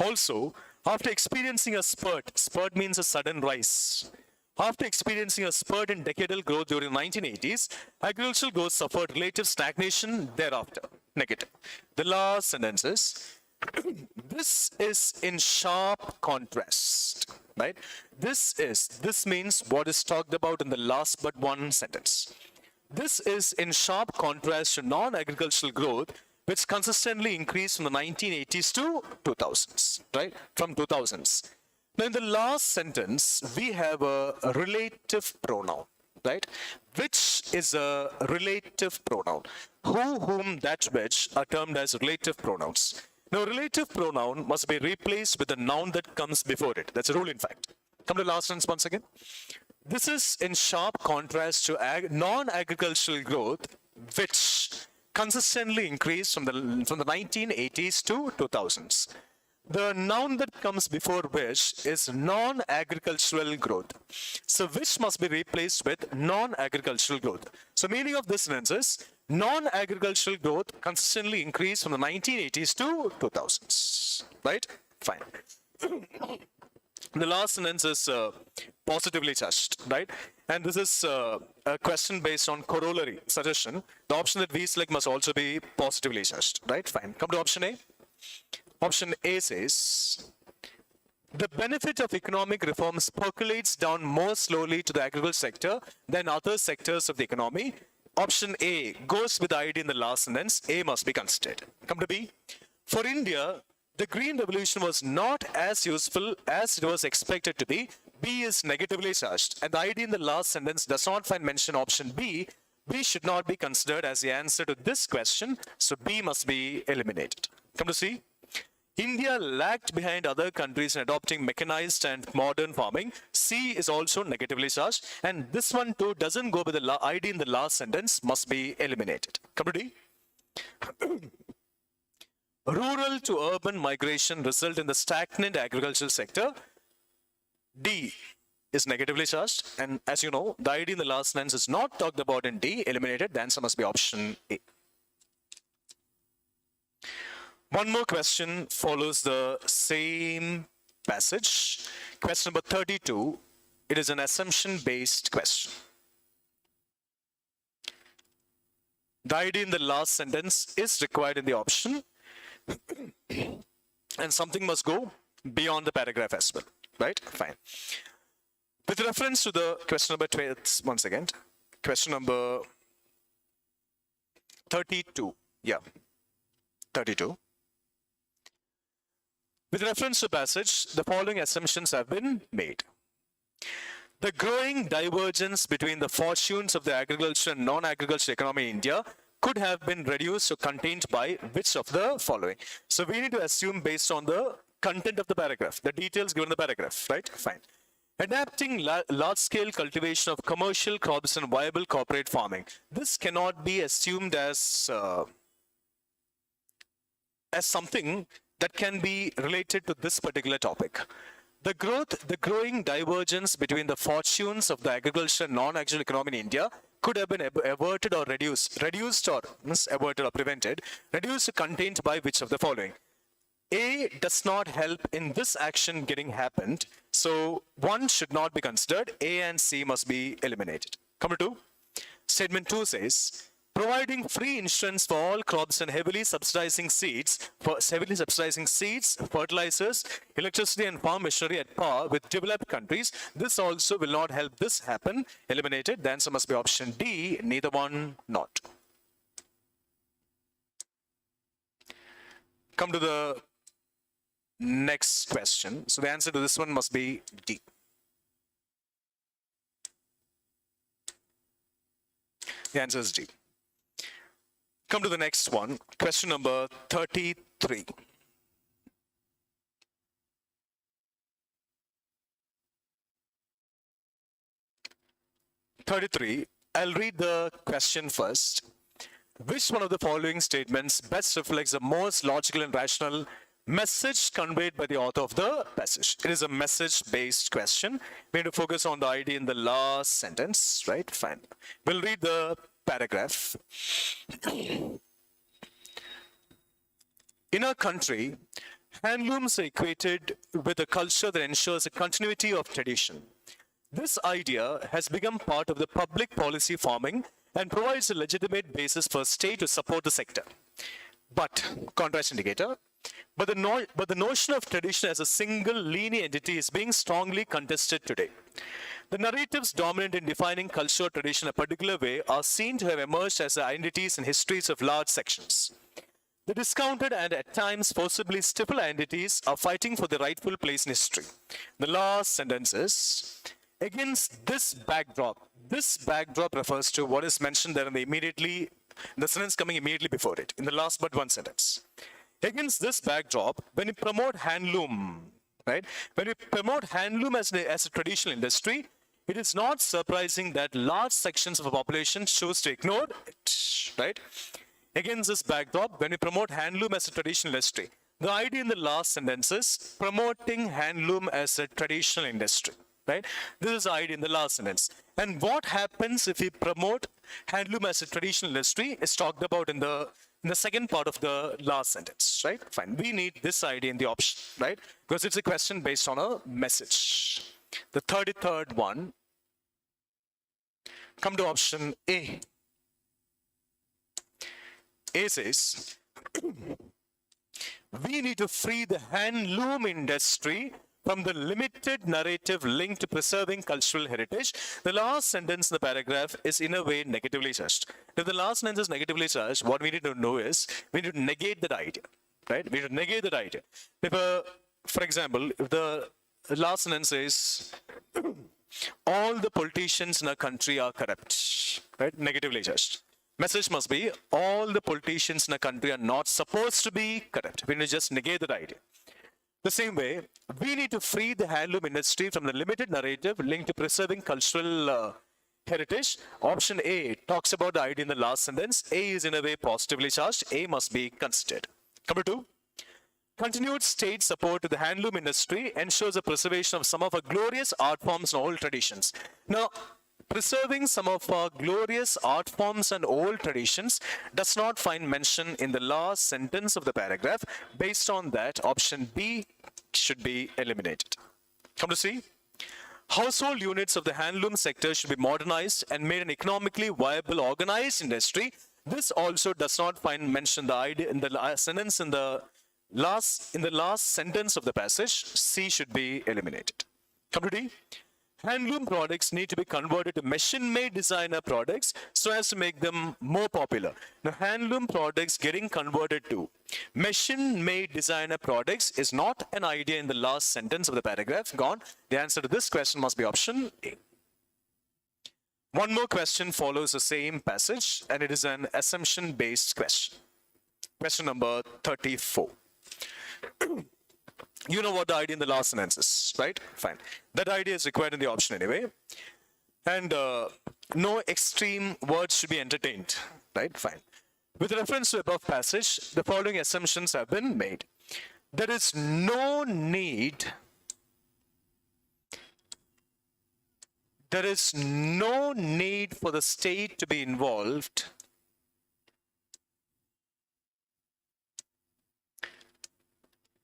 Also, after experiencing a spurt means a sudden rise. After experiencing a spurt in decadal growth during the 1980s, agricultural growth suffered relative stagnation thereafter, negative. The last sentence is, this is in sharp contrast, right? This means what is talked about in the last but one sentence. This is in sharp contrast to non-agricultural growth, which consistently increased from the 1980s to 2000s, right? From 2000s. Now, in the last sentence, we have a relative pronoun, right? Which is a relative pronoun. Who, whom, that, which are termed as relative pronouns. Now, relative pronoun must be replaced with the noun that comes before it. That's a rule, in fact. Come to the last sentence once again. This is in sharp contrast to non-agricultural growth, which consistently increased from the 1980s to 2000s. The noun that comes before which is non-agricultural growth. So which must be replaced with non-agricultural growth. So meaning of this sentence is non-agricultural growth consistently increased from the 1980s to 2000s. Right? Fine. The last sentence is positively charged, right? And this is a question based on corollary suggestion. The option that we select must also be positively charged, right? Fine. Come to option A. Option A says, the benefit of economic reforms percolates down more slowly to the agricultural sector than other sectors of the economy. Option A goes with the idea in the last sentence. A must be considered. Come to B. For India, the Green Revolution was not as useful as it was expected to be. B is negatively charged. And the idea in the last sentence does not find mention option B. B should not be considered as the answer to this question. So B must be eliminated. Come to C. India lagged behind other countries in adopting mechanized and modern farming. C is also negatively charged. And this one too doesn't go with the idea in the last sentence, must be eliminated. Come to D. Rural to urban migration result in the stagnant agricultural sector. D is negatively charged. And as you know, the idea in the last sentence is not talked about in D, eliminated. The answer must be option A. One more question follows the same passage. Question number 32. It is an assumption-based question. The idea in the last sentence is required in the option. And something must go beyond the paragraph as well. Right? Fine. With reference to the question number 12, once again, question number 32. Yeah. 32. With reference to passage, the following assumptions have been made. The growing divergence between the fortunes of the agriculture and non-agricultural economy in India could have been reduced or contained by which of the following? So we need to assume based on the content of the paragraph, the details given in the paragraph, right? Fine. Adapting large-scale cultivation of commercial crops and viable corporate farming. This cannot be assumed as something that can be related to this particular topic. The growing divergence between the fortunes of the agriculture and non-agricultural economy in India could have been averted or reduced or averted or prevented, reduced or contained by which of the following? A does not help in this action getting happened, so 1 should not be considered. A and C must be eliminated. Come to 2. Statement 2 says, providing free insurance for all crops and heavily subsidizing seeds, fertilizers, electricity and farm machinery at par with developed countries. This also will not help this happen. Eliminated. The answer must be option D, neither one, not. Come to the next question. So the answer to this one must be D. The answer is D. Come to the next one, question number 33. I'll read the question first. Which one of the following statements best reflects the most logical and rational message conveyed by the author of the passage? It is a message-based question. We need to focus on the idea in the last sentence, right? Fine. We'll read the paragraph. In our country, handlooms are equated with a culture that ensures a continuity of tradition. This idea has become part of the public policy farming and provides a legitimate basis for state to support the sector. But, contrast indicator, but the notion of tradition as a single linear entity is being strongly contested today. The narratives dominant in defining cultural tradition in a particular way are seen to have emerged as identities and histories of large sections. The discounted and at times forcibly stifled entities are fighting for the rightful place in history. The last sentence is, against this backdrop refers to what is mentioned there in the sentence coming immediately before it, in the last but one sentence. Against this backdrop, when you promote handloom, right? When you promote handloom as a traditional industry, it is not surprising that large sections of the population choose to ignore it, right? Against this backdrop, when we promote handloom as a traditional industry, the idea in the last sentence is promoting handloom as a traditional industry, right? This is the idea in the last sentence. And what happens if we promote handloom as a traditional industry is talked about in the second part of the last sentence, right? Fine. We need this idea in the option, right? Because it's a question based on a message. The 33rd one, come to option A. A says, we need to free the handloom industry from the limited narrative linked to preserving cultural heritage. The last sentence in the paragraph is in a way negatively charged. If the last sentence is negatively charged, what we need to know is we need to negate that idea, right? We need to negate that idea. If, for example, if the last sentence is all the politicians in our country are corrupt, right? Negatively charged. Message must be all the politicians in a country are not supposed to be corrupt. We need to just negate that idea. The same way, we need to free the handloom industry from the limited narrative linked to preserving cultural heritage. Option A talks about the idea in the last sentence. A is in a way positively charged. A must be considered. Number 2. Continued state support to the handloom industry ensures the preservation of some of our glorious art forms and old traditions. Now, preserving some of our glorious art forms and old traditions does not find mention in the last sentence of the paragraph. Based on that, option B should be eliminated. Come to C. Household units of the handloom sector should be modernized and made an economically viable organized industry. This also does not find mention the idea in the sentence in the last sentence of the passage. C should be eliminated. Come to D. Handloom products need to be converted to machine-made designer products so as to make them more popular. Now, handloom products getting converted to machine-made designer products is not an idea in the last sentence of the paragraph. Gone. The answer to this question must be option A. One more question follows the same passage, and it is an assumption-based question. Question number 34. You know what the idea in the last sentence is, right? Fine. That idea is required in the option anyway. And no extreme words should be entertained, right? Fine. With reference to above passage, the following assumptions have been made. There is no need for the state to be involved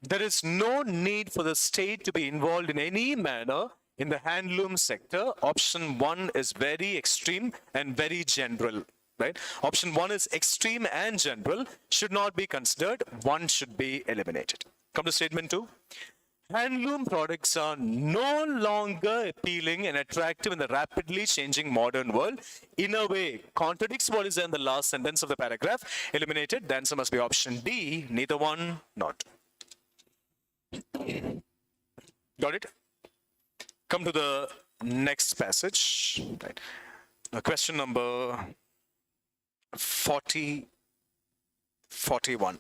There is no need for the state to be involved in any manner in the handloom sector. Option 1 is very extreme and very general, right? Option 1 is extreme and general, should not be considered. 1 should be eliminated. Come to statement 2. Handloom products are no longer appealing and attractive in the rapidly changing modern world. In a way, contradicts what is in the last sentence of the paragraph. Eliminated. The answer must be option D. Neither one, not. Got it? Come to the next passage. Right. Question number 41.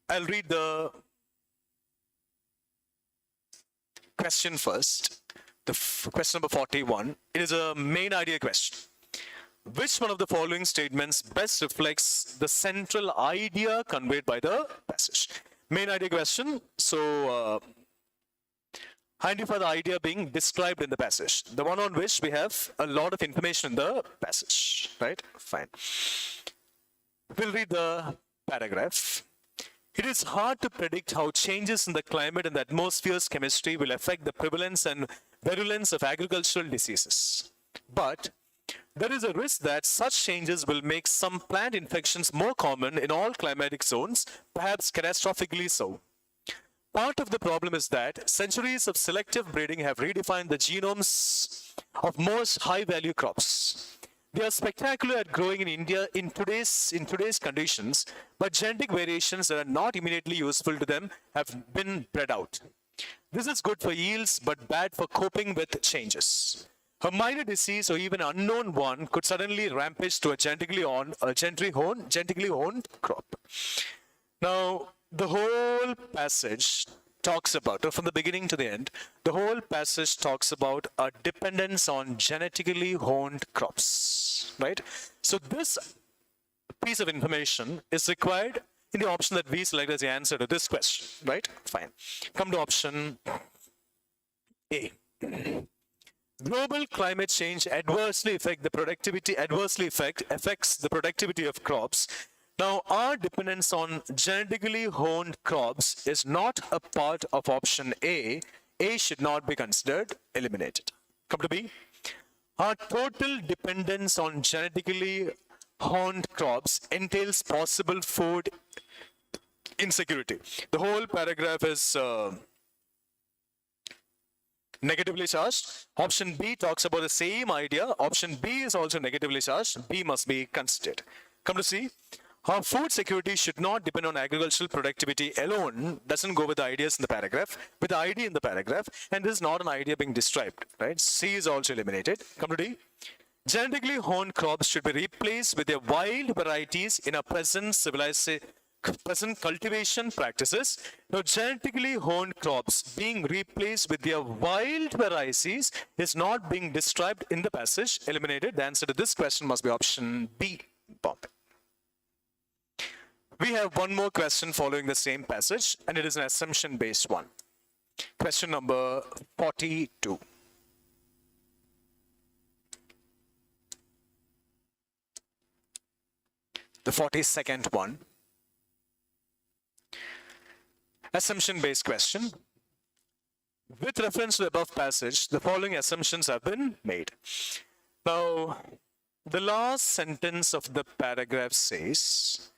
I'll read the question first. Question number 41. It is a main idea question. Which one of the following statements best reflects the central idea conveyed by the passage? Main idea question. So, identify the idea being described in the passage. The one on which we have a lot of information in the passage. Right? Fine. We'll read the paragraph. It is hard to predict how changes in the climate and the atmosphere's chemistry will affect the prevalence and virulence of agricultural diseases. But there is a risk that such changes will make some plant infections more common in all climatic zones, perhaps catastrophically so. Part of the problem is that centuries of selective breeding have redefined the genomes of most high-value crops. They are spectacular at growing in India in today's conditions, but genetic variations that are not immediately useful to them have been bred out. This is good for yields, but bad for coping with changes. A minor disease or even unknown one could suddenly rampage to a genetically honed crop. Now, the whole passage talks about, or from the beginning to the end, the whole passage talks about a dependence on genetically honed crops, right? So this piece of information is required in the option that we select as the answer to this question, right? Fine. Come to option A. Global climate change affects the productivity of crops. Now, our dependence on genetically honed crops is not a part of option A. A should not be considered, eliminated. Come to B. Our total dependence on genetically honed crops entails possible food insecurity. The whole paragraph is negatively charged. Option B talks about the same idea. Option B is also negatively charged. B must be considered. Come to C. Our food security should not depend on agricultural productivity alone. Doesn't go with the ideas in the paragraph, with the idea in the paragraph, and this is not an idea being described, right? C is also eliminated. Come to D. Genetically honed crops should be replaced with their wild varieties in our present cultivation practices. Now, genetically honed crops being replaced with their wild varieties is not being described in the passage, eliminated. The answer to this question must be option B, Bombay. We have one more question following the same passage, and it is an assumption-based one. Question number 42. The 42nd one. Assumption-based question. With reference to the above passage, the following assumptions have been made. Now, the last sentence of the paragraph says,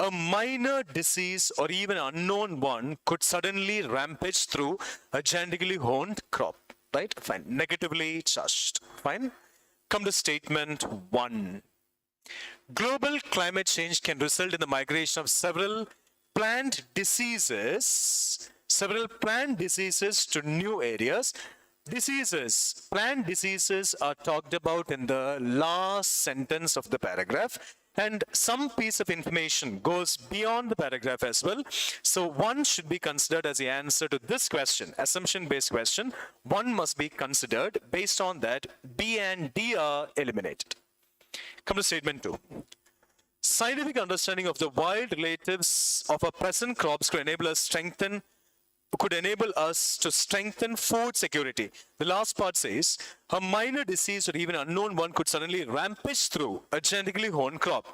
a minor disease or even unknown one could suddenly rampage through a genetically honed crop, right? Fine. Negatively charged. Fine. Come to statement 1. Global climate change can result in the migration of several plant diseases to new areas. Plant diseases are talked about in the last sentence of the paragraph, and some piece of information goes beyond the paragraph as well. So one should be considered as the answer to this question, assumption-based question. One must be considered. Based on that, B and D are eliminated. Come to statement 2. Scientific understanding of the wild relatives of our present crops could enable us to strengthen food security. The last part says, a minor disease or even unknown one could suddenly rampage through a genetically honed crop.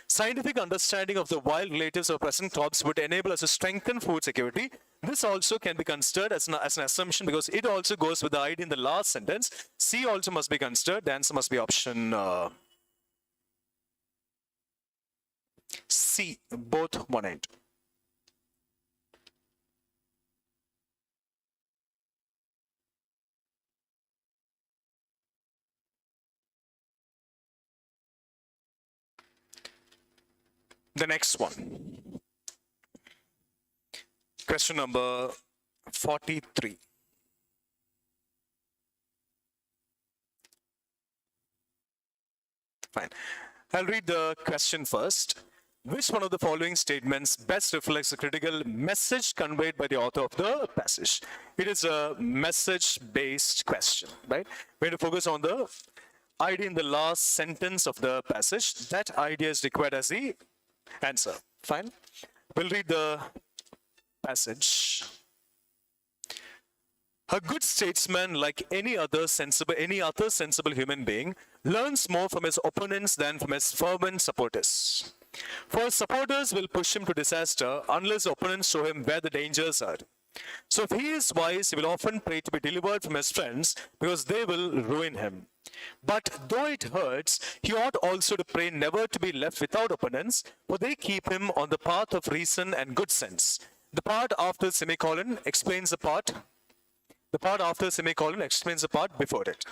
Scientific understanding of the wild relatives of present crops would enable us to strengthen food security. This also can be considered as an assumption because it also goes with the idea in the last sentence. C also must be considered. The answer must be option C, both 1 and 2. The next one. Question number 43. Fine. I'll read the question first. Which one of the following statements best reflects the critical message conveyed by the author of the passage? It is a message-based question, right? We're going to focus on the idea in the last sentence of the passage. That idea is required as the answer. Fine. We'll read the passage. A good statesman, like any other sensible human being, learns more from his opponents than from his fervent supporters. For his supporters will push him to disaster unless opponents show him where the dangers are. So if he is wise, he will often pray to be delivered from his friends because they will ruin him. But though it hurts, he ought also to pray never to be left without opponents, for they keep him on the path of reason and good sense. The part after semicolon explains the part. The part after semicolon explains the part before it.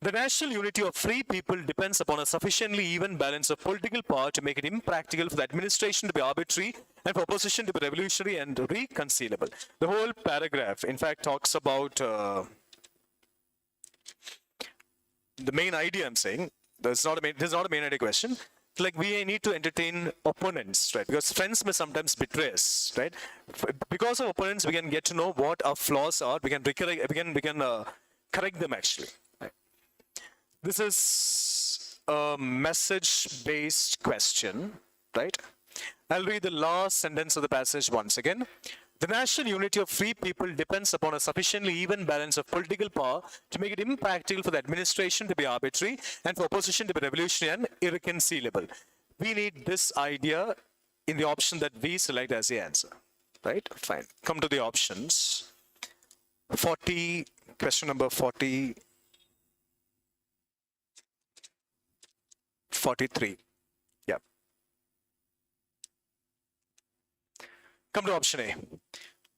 The national unity of free people depends upon a sufficiently even balance of political power to make it impractical for the administration to be arbitrary and for opposition to be revolutionary and reconcilable. The whole paragraph, in fact, talks about the main idea. I'm saying this is not a main idea question. Like we need to entertain opponents, right? Because friends may sometimes betray us, right? Because of opponents, we can get to know what our flaws are. We can correct them actually. Right? This is a message-based question, right? I'll read the last sentence of the passage once again. The national unity of free people depends upon a sufficiently even balance of political power to make it impractical for the administration to be arbitrary and for opposition to be revolutionary and irreconcilable. We need this idea in the option that we select as the answer, right? Fine. Come to the options. 40, question number 40. 43. Yeah. Come to option A.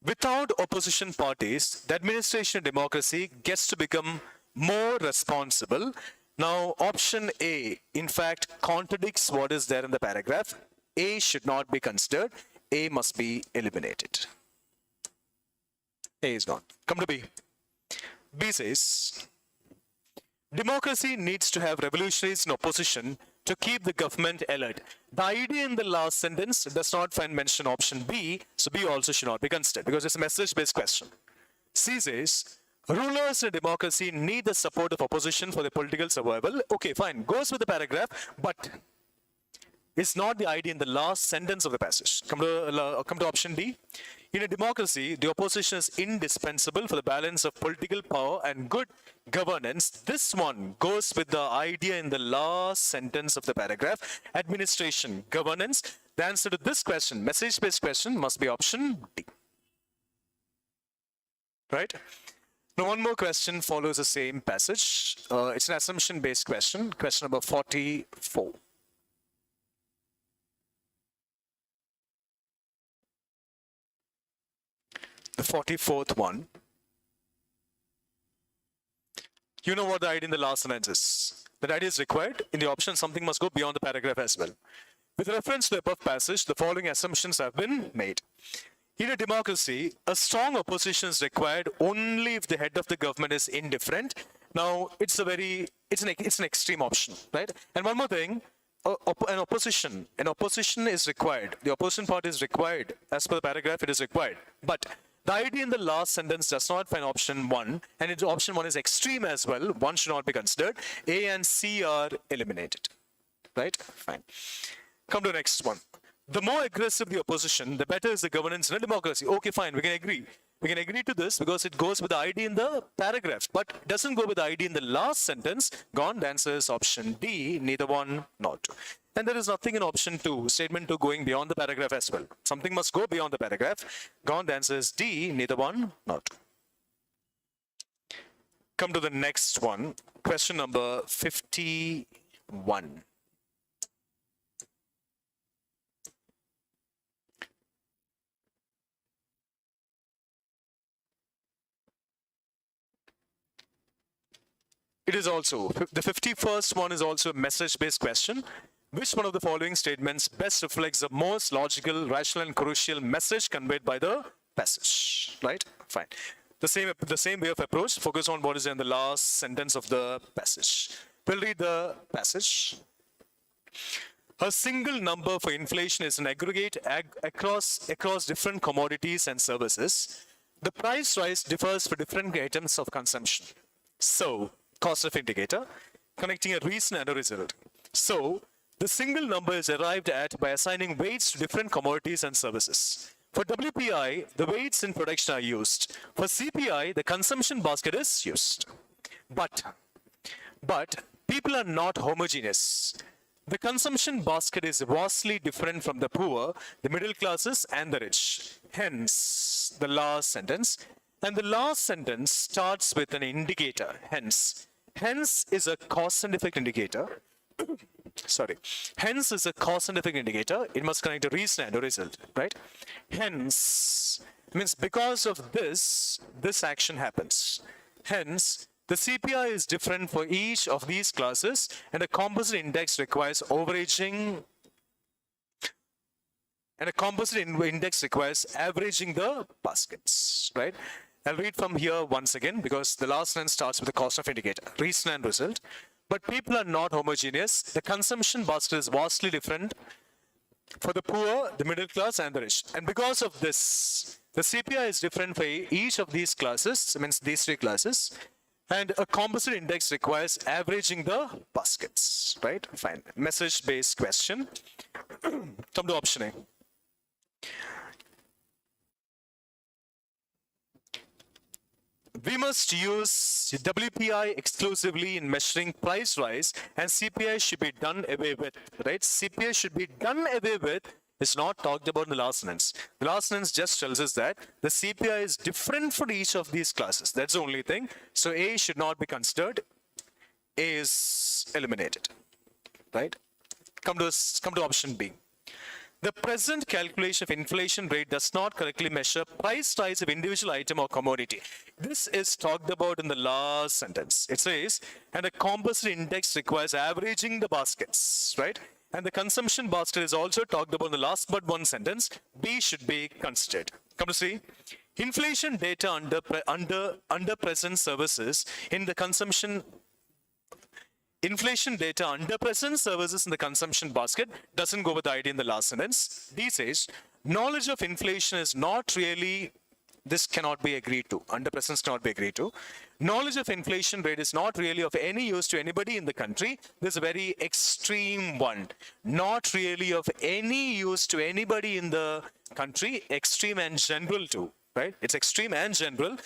Without opposition parties, the administration of democracy gets to become more responsible. Now, option A, in fact, contradicts what is there in the paragraph. A should not be considered. A must be eliminated. A is gone. Come to B. B says, democracy needs to have revolutionaries in opposition to keep the government alert. The idea in the last sentence does not find mention option B, so B also should not be considered because it's a message-based question. C says, rulers in a democracy need the support of opposition for their political survival. Okay, fine, goes with the paragraph, but it's not the idea in the last sentence of the passage. Come to option D. In a democracy, the opposition is indispensable for the balance of political power and good governance. This one goes with the idea in the last sentence of the paragraph. Administration, governance. The answer to this question, message-based question, must be option D. Right? Now, one more question follows the same passage. It's an assumption-based question. Question number 44. The 44th one. You know what the idea in the last sentence is. That idea is required. In the option, something must go beyond the paragraph as well. With reference to the above passage, the following assumptions have been made. In a democracy, a strong opposition is required only if the head of the government is indifferent. Now, it's an extreme option, right? And one more thing, an opposition is required. The opposition party is required. As per the paragraph, it is required. But the idea in the last sentence does not find option 1, and option 1 is extreme as well. 1 should not be considered. A and C are eliminated. Right? Fine. Come to the next one. The more aggressive the opposition, the better is the governance in a democracy. Okay, fine, we can agree. We can agree to this because it goes with the ID in the paragraph, but doesn't go with the ID in the last sentence. Gone. The answer is option D, neither one nor two. And there is nothing in option 2, statement 2, going beyond the paragraph as well. Something must go beyond the paragraph. Gone. The answer is D, neither one nor two. Come to the next one. Question number 51. It is also, the 51st one is also a message-based question. Which one of the following statements best reflects the most logical, rational, and crucial message conveyed by the passage? Right? Fine. The same way of approach, focus on what is in the last sentence of the passage. We'll read the passage. A single number for inflation is an aggregate across different commodities and services. The price rise differs for different items of consumption. So, cost of indicator, connecting a reason and a result. So, the single number is arrived at by assigning weights to different commodities and services. For WPI, the weights in production are used. For CPI, the consumption basket is used. But people are not homogeneous. The consumption basket is vastly different from the poor, the middle classes, and the rich. Hence, the last sentence. And the last sentence starts with an indicator, hence. Hence is a cause and effect indicator. sorry. Hence is a cause-and-effect indicator. It must connect a reason and a result, right? Hence means because of this, this action happens. Hence, the CPI is different for each of these classes, and a composite index requires averaging, and a composite index requires averaging the baskets, right? I'll read from here once again because the last line starts with the cost of indicator, reason and result. But people are not homogeneous. The consumption basket is vastly different for the poor, the middle class, and the rich. And because of this, the CPI is different for each of these classes, means these three classes. And a composite index requires averaging the baskets, right? Fine. Message-based question. Come to option A. We must use WPI exclusively in measuring price rise, and CPI should be done away with, right? CPI should be done away with is not talked about in the last sentence. The last sentence just tells us that the CPI is different for each of these classes. That's the only thing. So A should not be considered. A is eliminated, right? Come to option B. The present calculation of inflation rate does not correctly measure price rise of individual item or commodity. This is talked about in the last sentence. It says, and a composite index requires averaging the baskets, right? And the consumption basket is also talked about in the last but one sentence. B should be considered. Come to C. Inflation data under present services in the consumption. Inflation data under present services in the consumption basket doesn't go with the idea in the last sentence. D says, knowledge of inflation is not really, this cannot be agreed to. Under presence cannot be agreed to. Knowledge of inflation rate is not really of any use to anybody in the country. This is a very extreme one. Not really of any use to anybody in the country. Extreme and general too, right? It's extreme and general.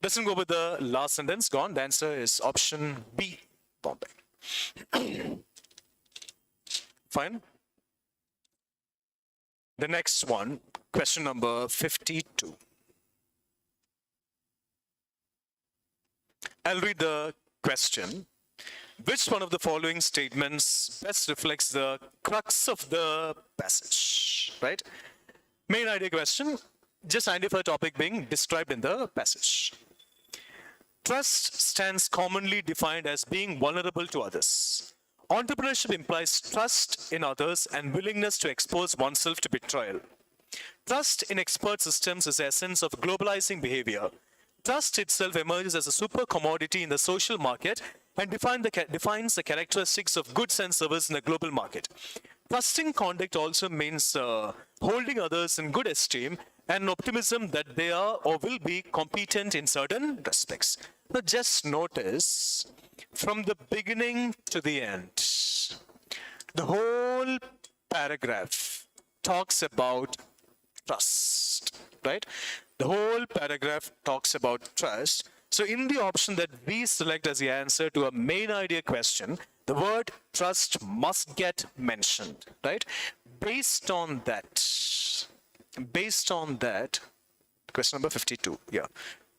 Doesn't go with the last sentence. Gone. The answer is option B. Bombay. Fine. The next one, question number 52. I'll read the question. Which one of the following statements best reflects the crux of the passage, right? Main idea question, just identify topic being described in the passage. Trust stands commonly defined as being vulnerable to others. Entrepreneurship implies trust in others and willingness to expose oneself to betrayal. Trust in expert systems is the essence of globalizing behavior. Trust itself emerges as a super commodity in the social market and defines the characteristics of goods and services in the global market. Trusting conduct also means holding others in good esteem and optimism that they are or will be competent in certain respects. Now just notice, from the beginning to the end, the whole paragraph talks about trust, right? The whole paragraph talks about trust. So in the option that we select as the answer to a main idea question, the word trust must get mentioned, right? Based on that, question number 52, yeah,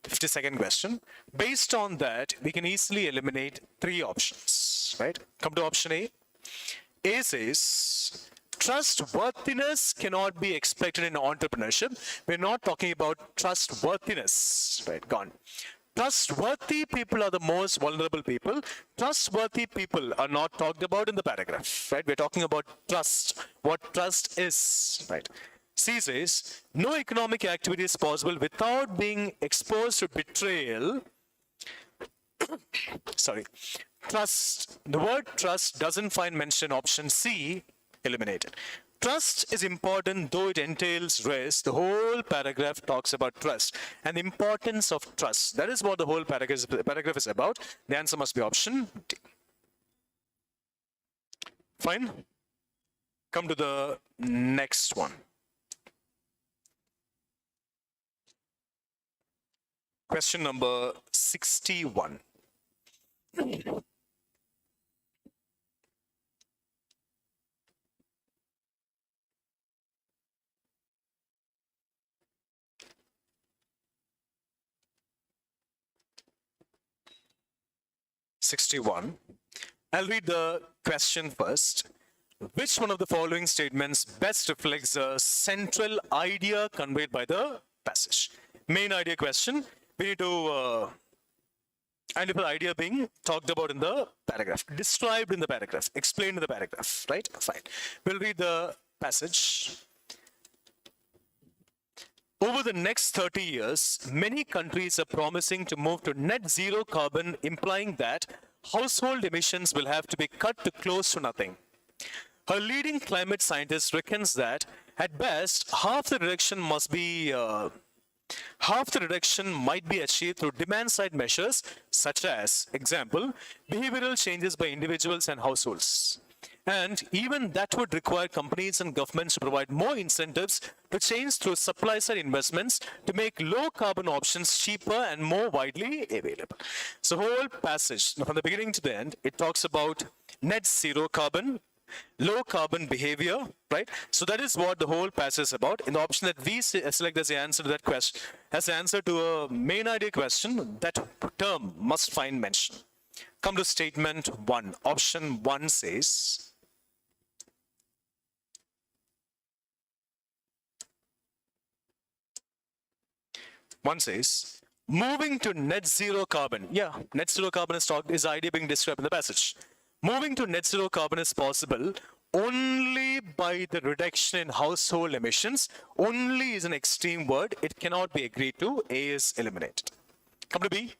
52nd question. Based on that, we can easily eliminate three options, right? Come to option A. A says, trustworthiness cannot be expected in entrepreneurship. We're not talking about trustworthiness, right? Gone. Trustworthy people are the most vulnerable people. Trustworthy people are not talked about in the paragraph, right? We're talking about trust, what trust is, right? C says, no economic activity is possible without being exposed to betrayal. Sorry. Trust, the word trust doesn't find mention. Option C, eliminated. Trust is important, though it entails risk. The whole paragraph talks about trust and the importance of trust. That is what the whole paragraph is about. The answer must be option D. Fine. Come to the next one. Question number 61. I'll read the question first. Which one of the following statements best reflects the central idea conveyed by the passage? Main idea question. We need to identify the idea being talked about in the paragraph, described in the paragraph, explained in the paragraph, right? Fine. We'll read the passage. Over the next 30 years, many countries are promising to move to net zero carbon, implying that household emissions will have to be cut to close to nothing. A leading climate scientist reckons that, at best, half the reduction might be achieved through demand-side measures, such as, example, behavioral changes by individuals and households. And even that would require companies and governments to provide more incentives to change through supply-side investments to make low-carbon options cheaper and more widely available. So whole passage, from the beginning to the end, it talks about net zero carbon, low carbon behavior, right? So that is what the whole passage is about. In the option that we select as the answer to that question, as the answer to a main idea question, that term must find mention. Come to statement 1. Option 1 says, moving to net zero carbon. Yeah, net zero carbon is the idea being described in the passage. Moving to net zero carbon is possible only by the reduction in household emissions. Only is an extreme word. It cannot be agreed to. A is eliminated. Come to B.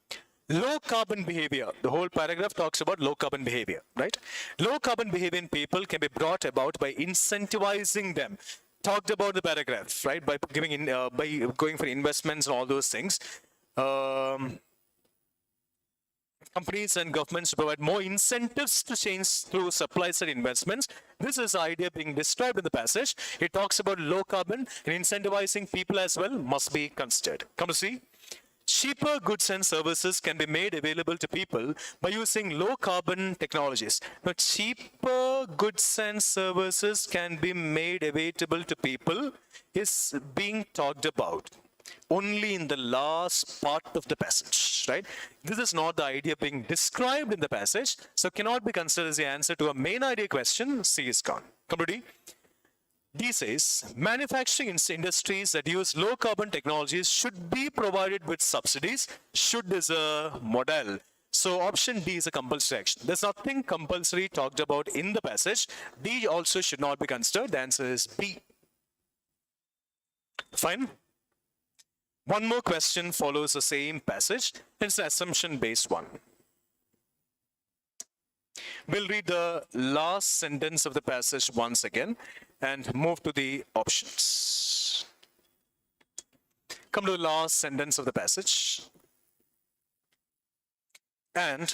Low carbon behavior. The whole paragraph talks about low carbon behavior, right? Low carbon behavior in people can be brought about by incentivizing them. Talked about the paragraph, right? By going for investments and all those things. Companies and governments to provide more incentives to change through supply-side investments. This is the idea being described in the passage. It talks about low carbon and incentivizing people as well must be considered. Come to see. Cheaper goods and services can be made available to people by using low carbon technologies. Now, cheaper goods and services can be made available to people is being talked about only in the last part of the passage, right? This is not the idea being described in the passage, so cannot be considered as the answer to a main idea question. C is gone. Come to D. D says, manufacturing industries that use low carbon technologies should be provided with subsidies. Should is a model. So option D is a compulsory action. There's nothing compulsory talked about in the passage. D also should not be considered. The answer is B. Fine. One more question follows the same passage. It's an assumption-based one. We'll read the last sentence of the passage once again and move to the options. Come to the last sentence of the passage. And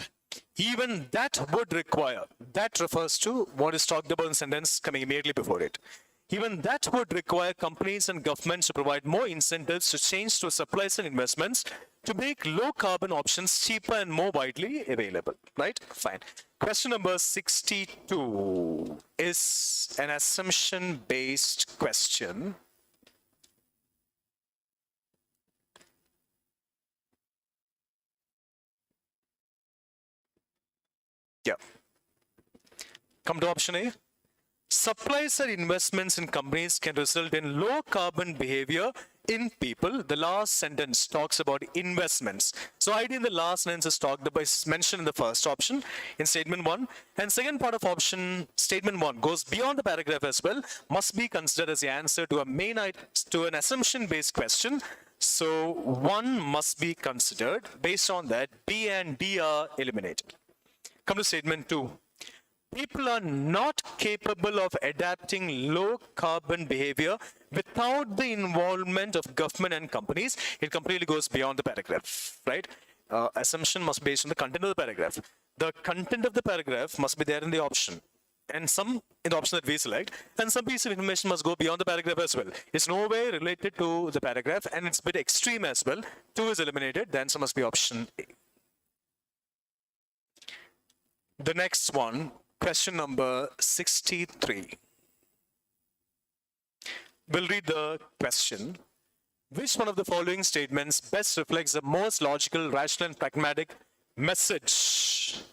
even that would require, that refers to what is talked about in the sentence coming immediately before it. Even that would require companies and governments to provide more incentives to change to supply-side investments to make low-carbon options cheaper and more widely available, right? Fine. Question number 62 is an assumption-based question. Yeah. Come to option A. Supply-side investments in companies can result in low carbon behavior in people. The last sentence talks about investments. So idea in the last sentence is talked about, mentioned in the first option in statement 1. And second part of option, statement 1, goes beyond the paragraph as well, must be considered as the answer to an assumption-based question. So 1 must be considered. Based on that, B and D are eliminated. Come to statement 2. People are not capable of adapting low carbon behavior without the involvement of government and companies. It completely goes beyond the paragraph, right? Assumption must be based on the content of the paragraph. The content of the paragraph must be there in the option, and some in the option that we select, and some piece of information must go beyond the paragraph as well. It's no way related to the paragraph, and it's a bit extreme as well. 2 is eliminated, the answer must be option A. The next one, question number 63. We'll read the question. Which one of the following statements best reflects the most logical, rational, and pragmatic message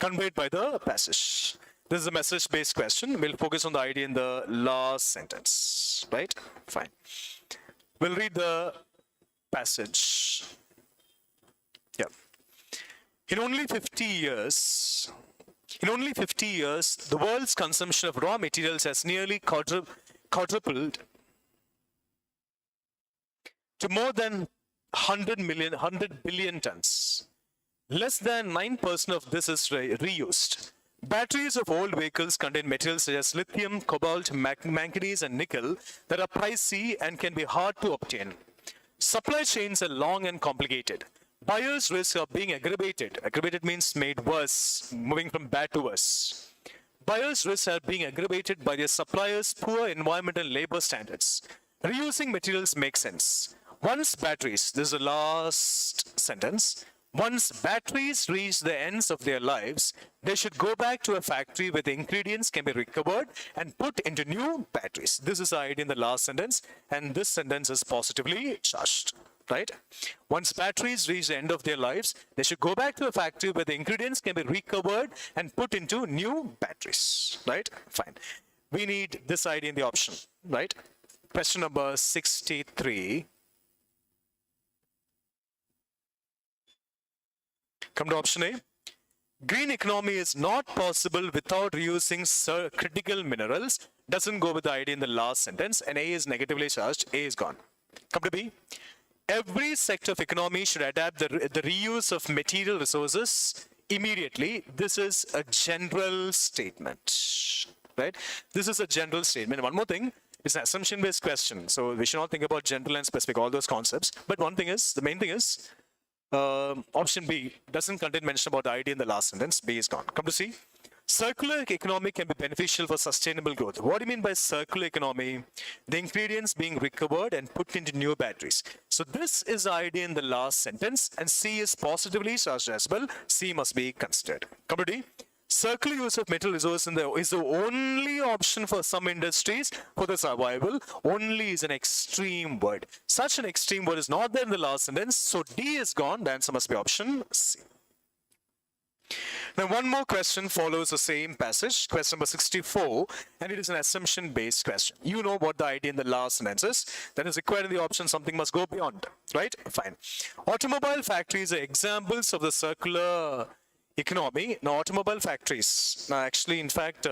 conveyed by the passage. This is a message-based question. We'll focus on the idea in the last sentence, right? Fine. We'll read the passage. Yeah. In only 50 years, the world's consumption of raw materials has nearly quadrupled to more than 100 billion tons. Less than 9% of this is reused. Batteries of old vehicles contain materials such as lithium, cobalt, manganese, and nickel that are pricey and can be hard to obtain. Supply chains are long and complicated. Buyers' risks are being aggravated. Aggravated means made worse, moving from bad to worse. Buyers' risks are being aggravated by their suppliers' poor environmental and labor standards. Reusing materials makes sense. Once batteries, this is the last sentence, once batteries reach the ends of their lives, they should go back to a factory where the ingredients can be recovered and put into new batteries. This is the idea in the last sentence, and this sentence is positively charged, right? Once batteries reach the end of their lives, they should go back to a factory where the ingredients can be recovered and put into new batteries, right? Fine. We need this idea in the option, right? Question number 63. Come to option A. Green economy is not possible without reusing critical minerals. Doesn't go with the idea in the last sentence, and A is negatively charged. A is gone. Come to B. Every sector of economy should adapt the reuse of material resources immediately. This is a general statement, right? This is a general statement. One more thing, it's an assumption-based question. So we should not think about general and specific, all those concepts. But one thing is, the main thing is, option B doesn't contain mention about the idea in the last sentence. B is gone. Come to C. Circular economy can be beneficial for sustainable growth. What do you mean by circular economy? The ingredients being recovered and put into new batteries. So this is the idea in the last sentence, and C is positively charged as well. C must be considered. Come to D. Circular use of metal resource is the only option for some industries for the survival. Only is an extreme word. Such an extreme word is not there in the last sentence. So D is gone. The answer must be option C. Now one more question follows the same passage, question number 64, and it is an assumption-based question. You know what the idea in the last sentence is. That is required in the option, something must go beyond, right? Fine. Automobile factories are examples of the circular economy. Now automobile factories, now actually in fact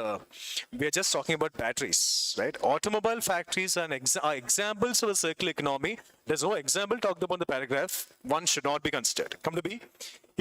we are just talking about batteries, right? Automobile factories are examples of a circular economy. There's no example talked about in the paragraph. One should not be considered. Come to B.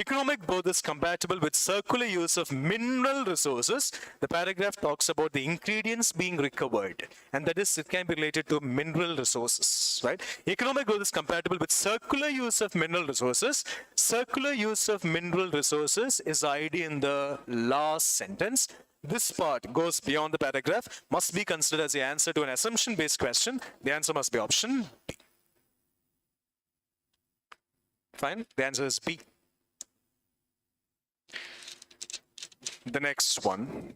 Economic growth is compatible with circular use of mineral resources. The paragraph talks about the ingredients being recovered, and that is, it can be related to mineral resources, right? Economic growth is compatible with circular use of mineral resources. Circular use of mineral resources is the idea in the last sentence. This part goes beyond the paragraph, must be considered as the answer to an assumption-based question. The answer must be option B. Fine, the answer is B. The next one.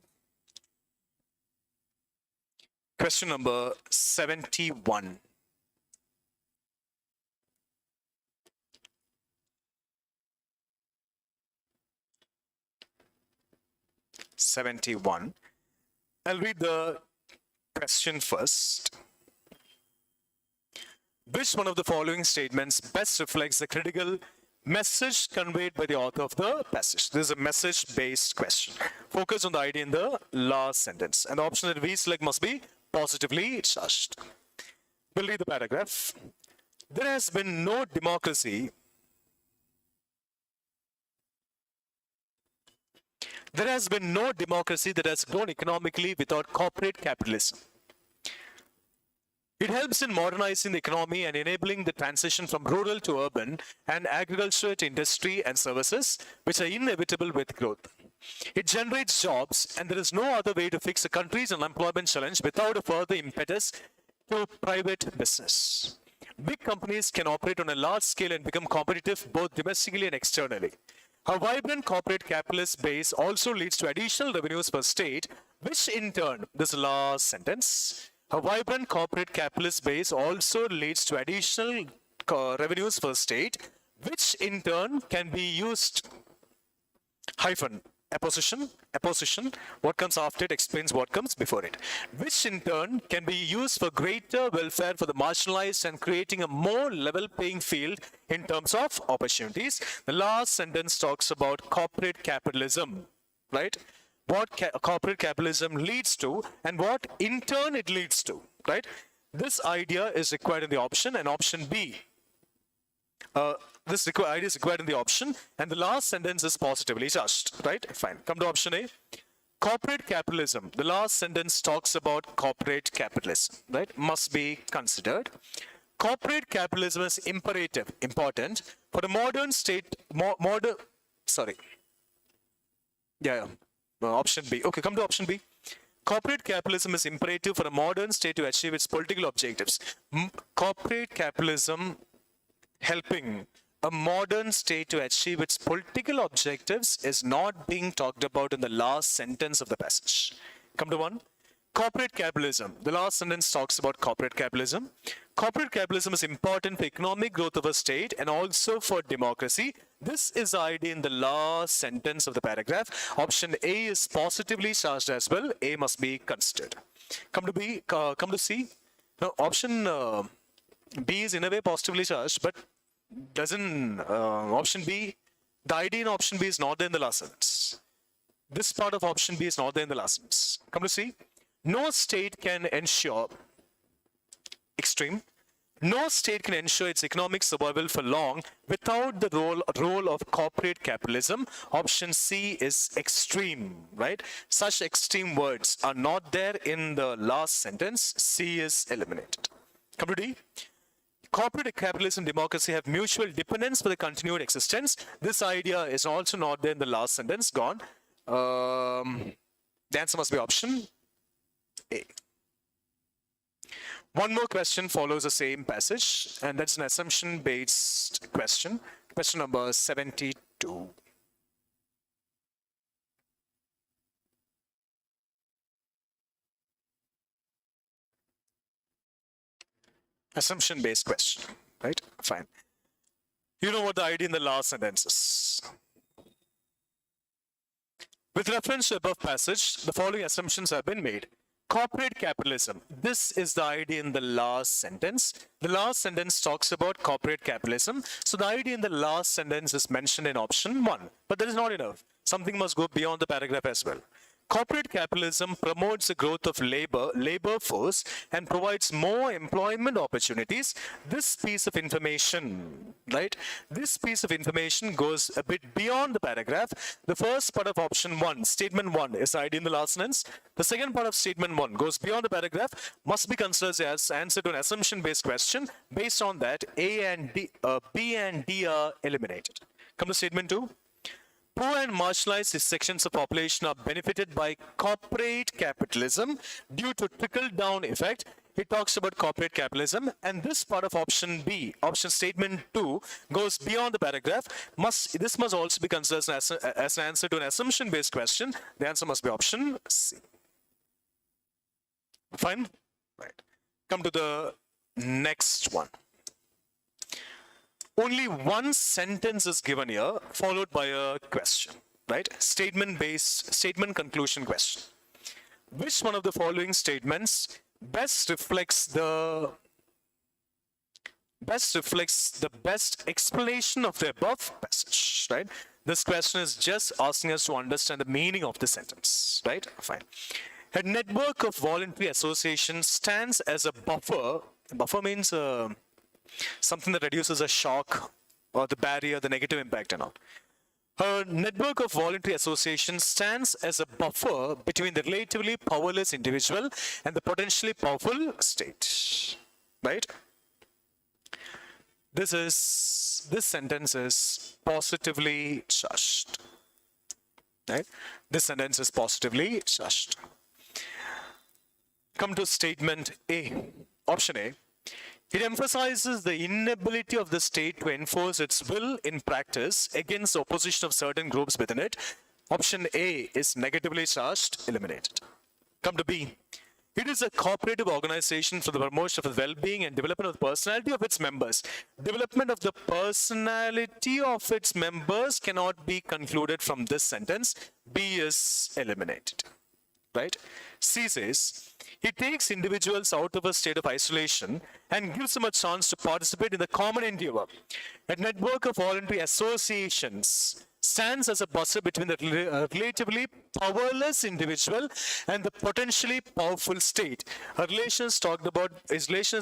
Question number 71. I'll read the question first. Which one of the following statements best reflects the critical message conveyed by the author of the passage? This is a message-based question. Focus on the idea in the last sentence. And the option that we select must be positively charged. We'll read the paragraph. There has been no democracy. There has been no democracy that has grown economically without corporate capitalism. It helps in modernizing the economy and enabling the transition from rural to urban and agriculture to industry and services, which are inevitable with growth. It generates jobs, and there is no other way to fix a country's unemployment challenge without a further impetus to private business. Big companies can operate on a large scale and become competitive both domestically and externally. A vibrant corporate capitalist base also leads to additional revenues per state, which in turn, this last sentence, a vibrant corporate capitalist base also leads to additional revenues per state, which in turn can be used, hyphen, Apposition. Apposition. What comes after it explains what comes before it, which in turn can be used for greater welfare for the marginalized and creating a more level playing field in terms of opportunities. The last sentence talks about corporate capitalism, right? What corporate capitalism leads to and what in turn it leads to, right? This idea is required in the option, and option B. This idea is required in the option, and the last sentence is positively charged, right? Fine. Come to option A. Corporate capitalism. The last sentence talks about corporate capitalism, right? Must be considered. Corporate capitalism is imperative, important for the modern state. Option B. Okay, come to option B. Corporate capitalism is imperative for a modern state to achieve its political objectives. Corporate capitalism helping a modern state to achieve its political objectives is not being talked about in the last sentence of the passage. Come to one. Corporate capitalism. The last sentence talks about corporate capitalism. Corporate capitalism is important for economic growth of a state and also for democracy. This is the idea in the last sentence of the paragraph. Option A is positively charged as well. A must be considered. Come to B. Come to C. Now, option B is in a way positively charged, but doesn't option B, the idea in option B is not there in the last sentence. This part of option B is not there in the last sentence. Come to see. No state can ensure no state can ensure its economic survival for long without the role of corporate capitalism. Option C is extreme, right? Such extreme words are not there in the last sentence. C is eliminated. Come to D. Corporate capitalism and democracy have mutual dependence for the continued existence. This idea is also not there in the last sentence. Gone. The answer must be option A. One more question follows the same passage, and that's an assumption-based question. Question number 72. Assumption-based question, right? Fine. You know what the idea in the last sentence is. With reference to above passage, the following assumptions have been made. Corporate capitalism. This is the idea in the last sentence. The last sentence talks about corporate capitalism. So the idea in the last sentence is mentioned in option 1. But that is not enough. Something must go beyond the paragraph as well. Corporate capitalism promotes the growth of labor force, and provides more employment opportunities. This piece of information, right? This piece of information goes a bit beyond the paragraph. The first part of option 1, statement 1, is the idea in the last sentence. The second part of statement 1 goes beyond the paragraph, must be considered as answer to an assumption-based question. Based on that, B and D are eliminated. Come to statement 2. Poor and marginalized sections of population are benefited by corporate capitalism due to trickle-down effect. It talks about corporate capitalism, and this part of option B, option statement 2, goes beyond the paragraph. This must also be considered as an answer to an assumption-based question. The answer must be option C. Fine? Right. Come to the next one. Only one sentence is given here, followed by a question, right? Statement conclusion question. Which one of the following statements best reflects the best explanation of the above passage, right? This question is just asking us to understand the meaning of the sentence, right? Fine. A network of voluntary associations stands as a buffer. Buffer means something that reduces a shock or the barrier, the negative impact and all. A network of voluntary associations stands as a buffer between the relatively powerless individual and the potentially powerful state, right? This sentence is positively charged, right? This sentence is positively charged. Come to statement A, option A. It emphasizes the inability of the state to enforce its will in practice against the opposition of certain groups within it. Option A is negatively charged, eliminated. Come to B. It is a cooperative organization for the promotion of the well-being and development of the personality of its members. Development of the personality of its members cannot be concluded from this sentence. B is eliminated. Right? C says, it takes individuals out of a state of isolation and gives them a chance to participate in the common endeavor. A network of voluntary associations stands as a buffer between the relatively powerless individual and the potentially powerful state. A relation is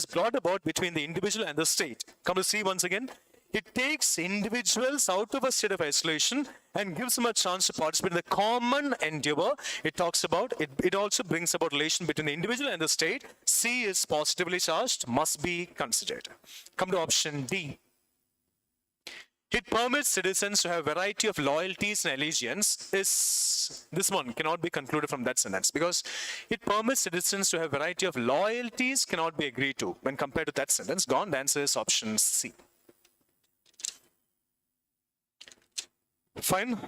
brought about between the individual and the state. Come to see once again. It takes individuals out of a state of isolation and gives them a chance to participate in the common endeavor. It talks about, it also brings about relation between the individual and the state. C is positively charged, must be considered. Come to option D. It permits citizens to have a variety of loyalties and allegiance. This one cannot be concluded from that sentence because it permits citizens to have a variety of loyalties cannot be agreed to. When compared to that sentence, gone, the answer is option C. Fine.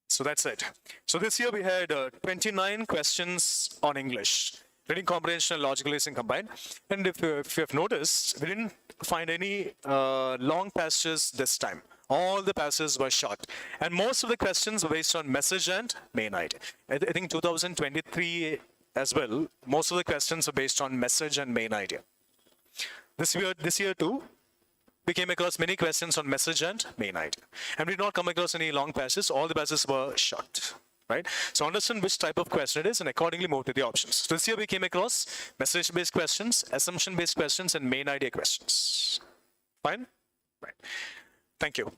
So that's it. So this year we had 29 questions on English. Reading comprehension and logical listening combined. And if you have noticed, we didn't find any long passages this time. All the passages were short. And most of the questions were based on message and main idea. I think 2023 as well, most of the questions were based on message and main idea. This year too, we came across many questions on message and main idea. And we did not come across any long passages. All the passages were short. Right? So understand which type of question it is and accordingly move to the options. So this year we came across message-based questions, assumption-based questions, and main idea questions. Fine? Right. Thank you.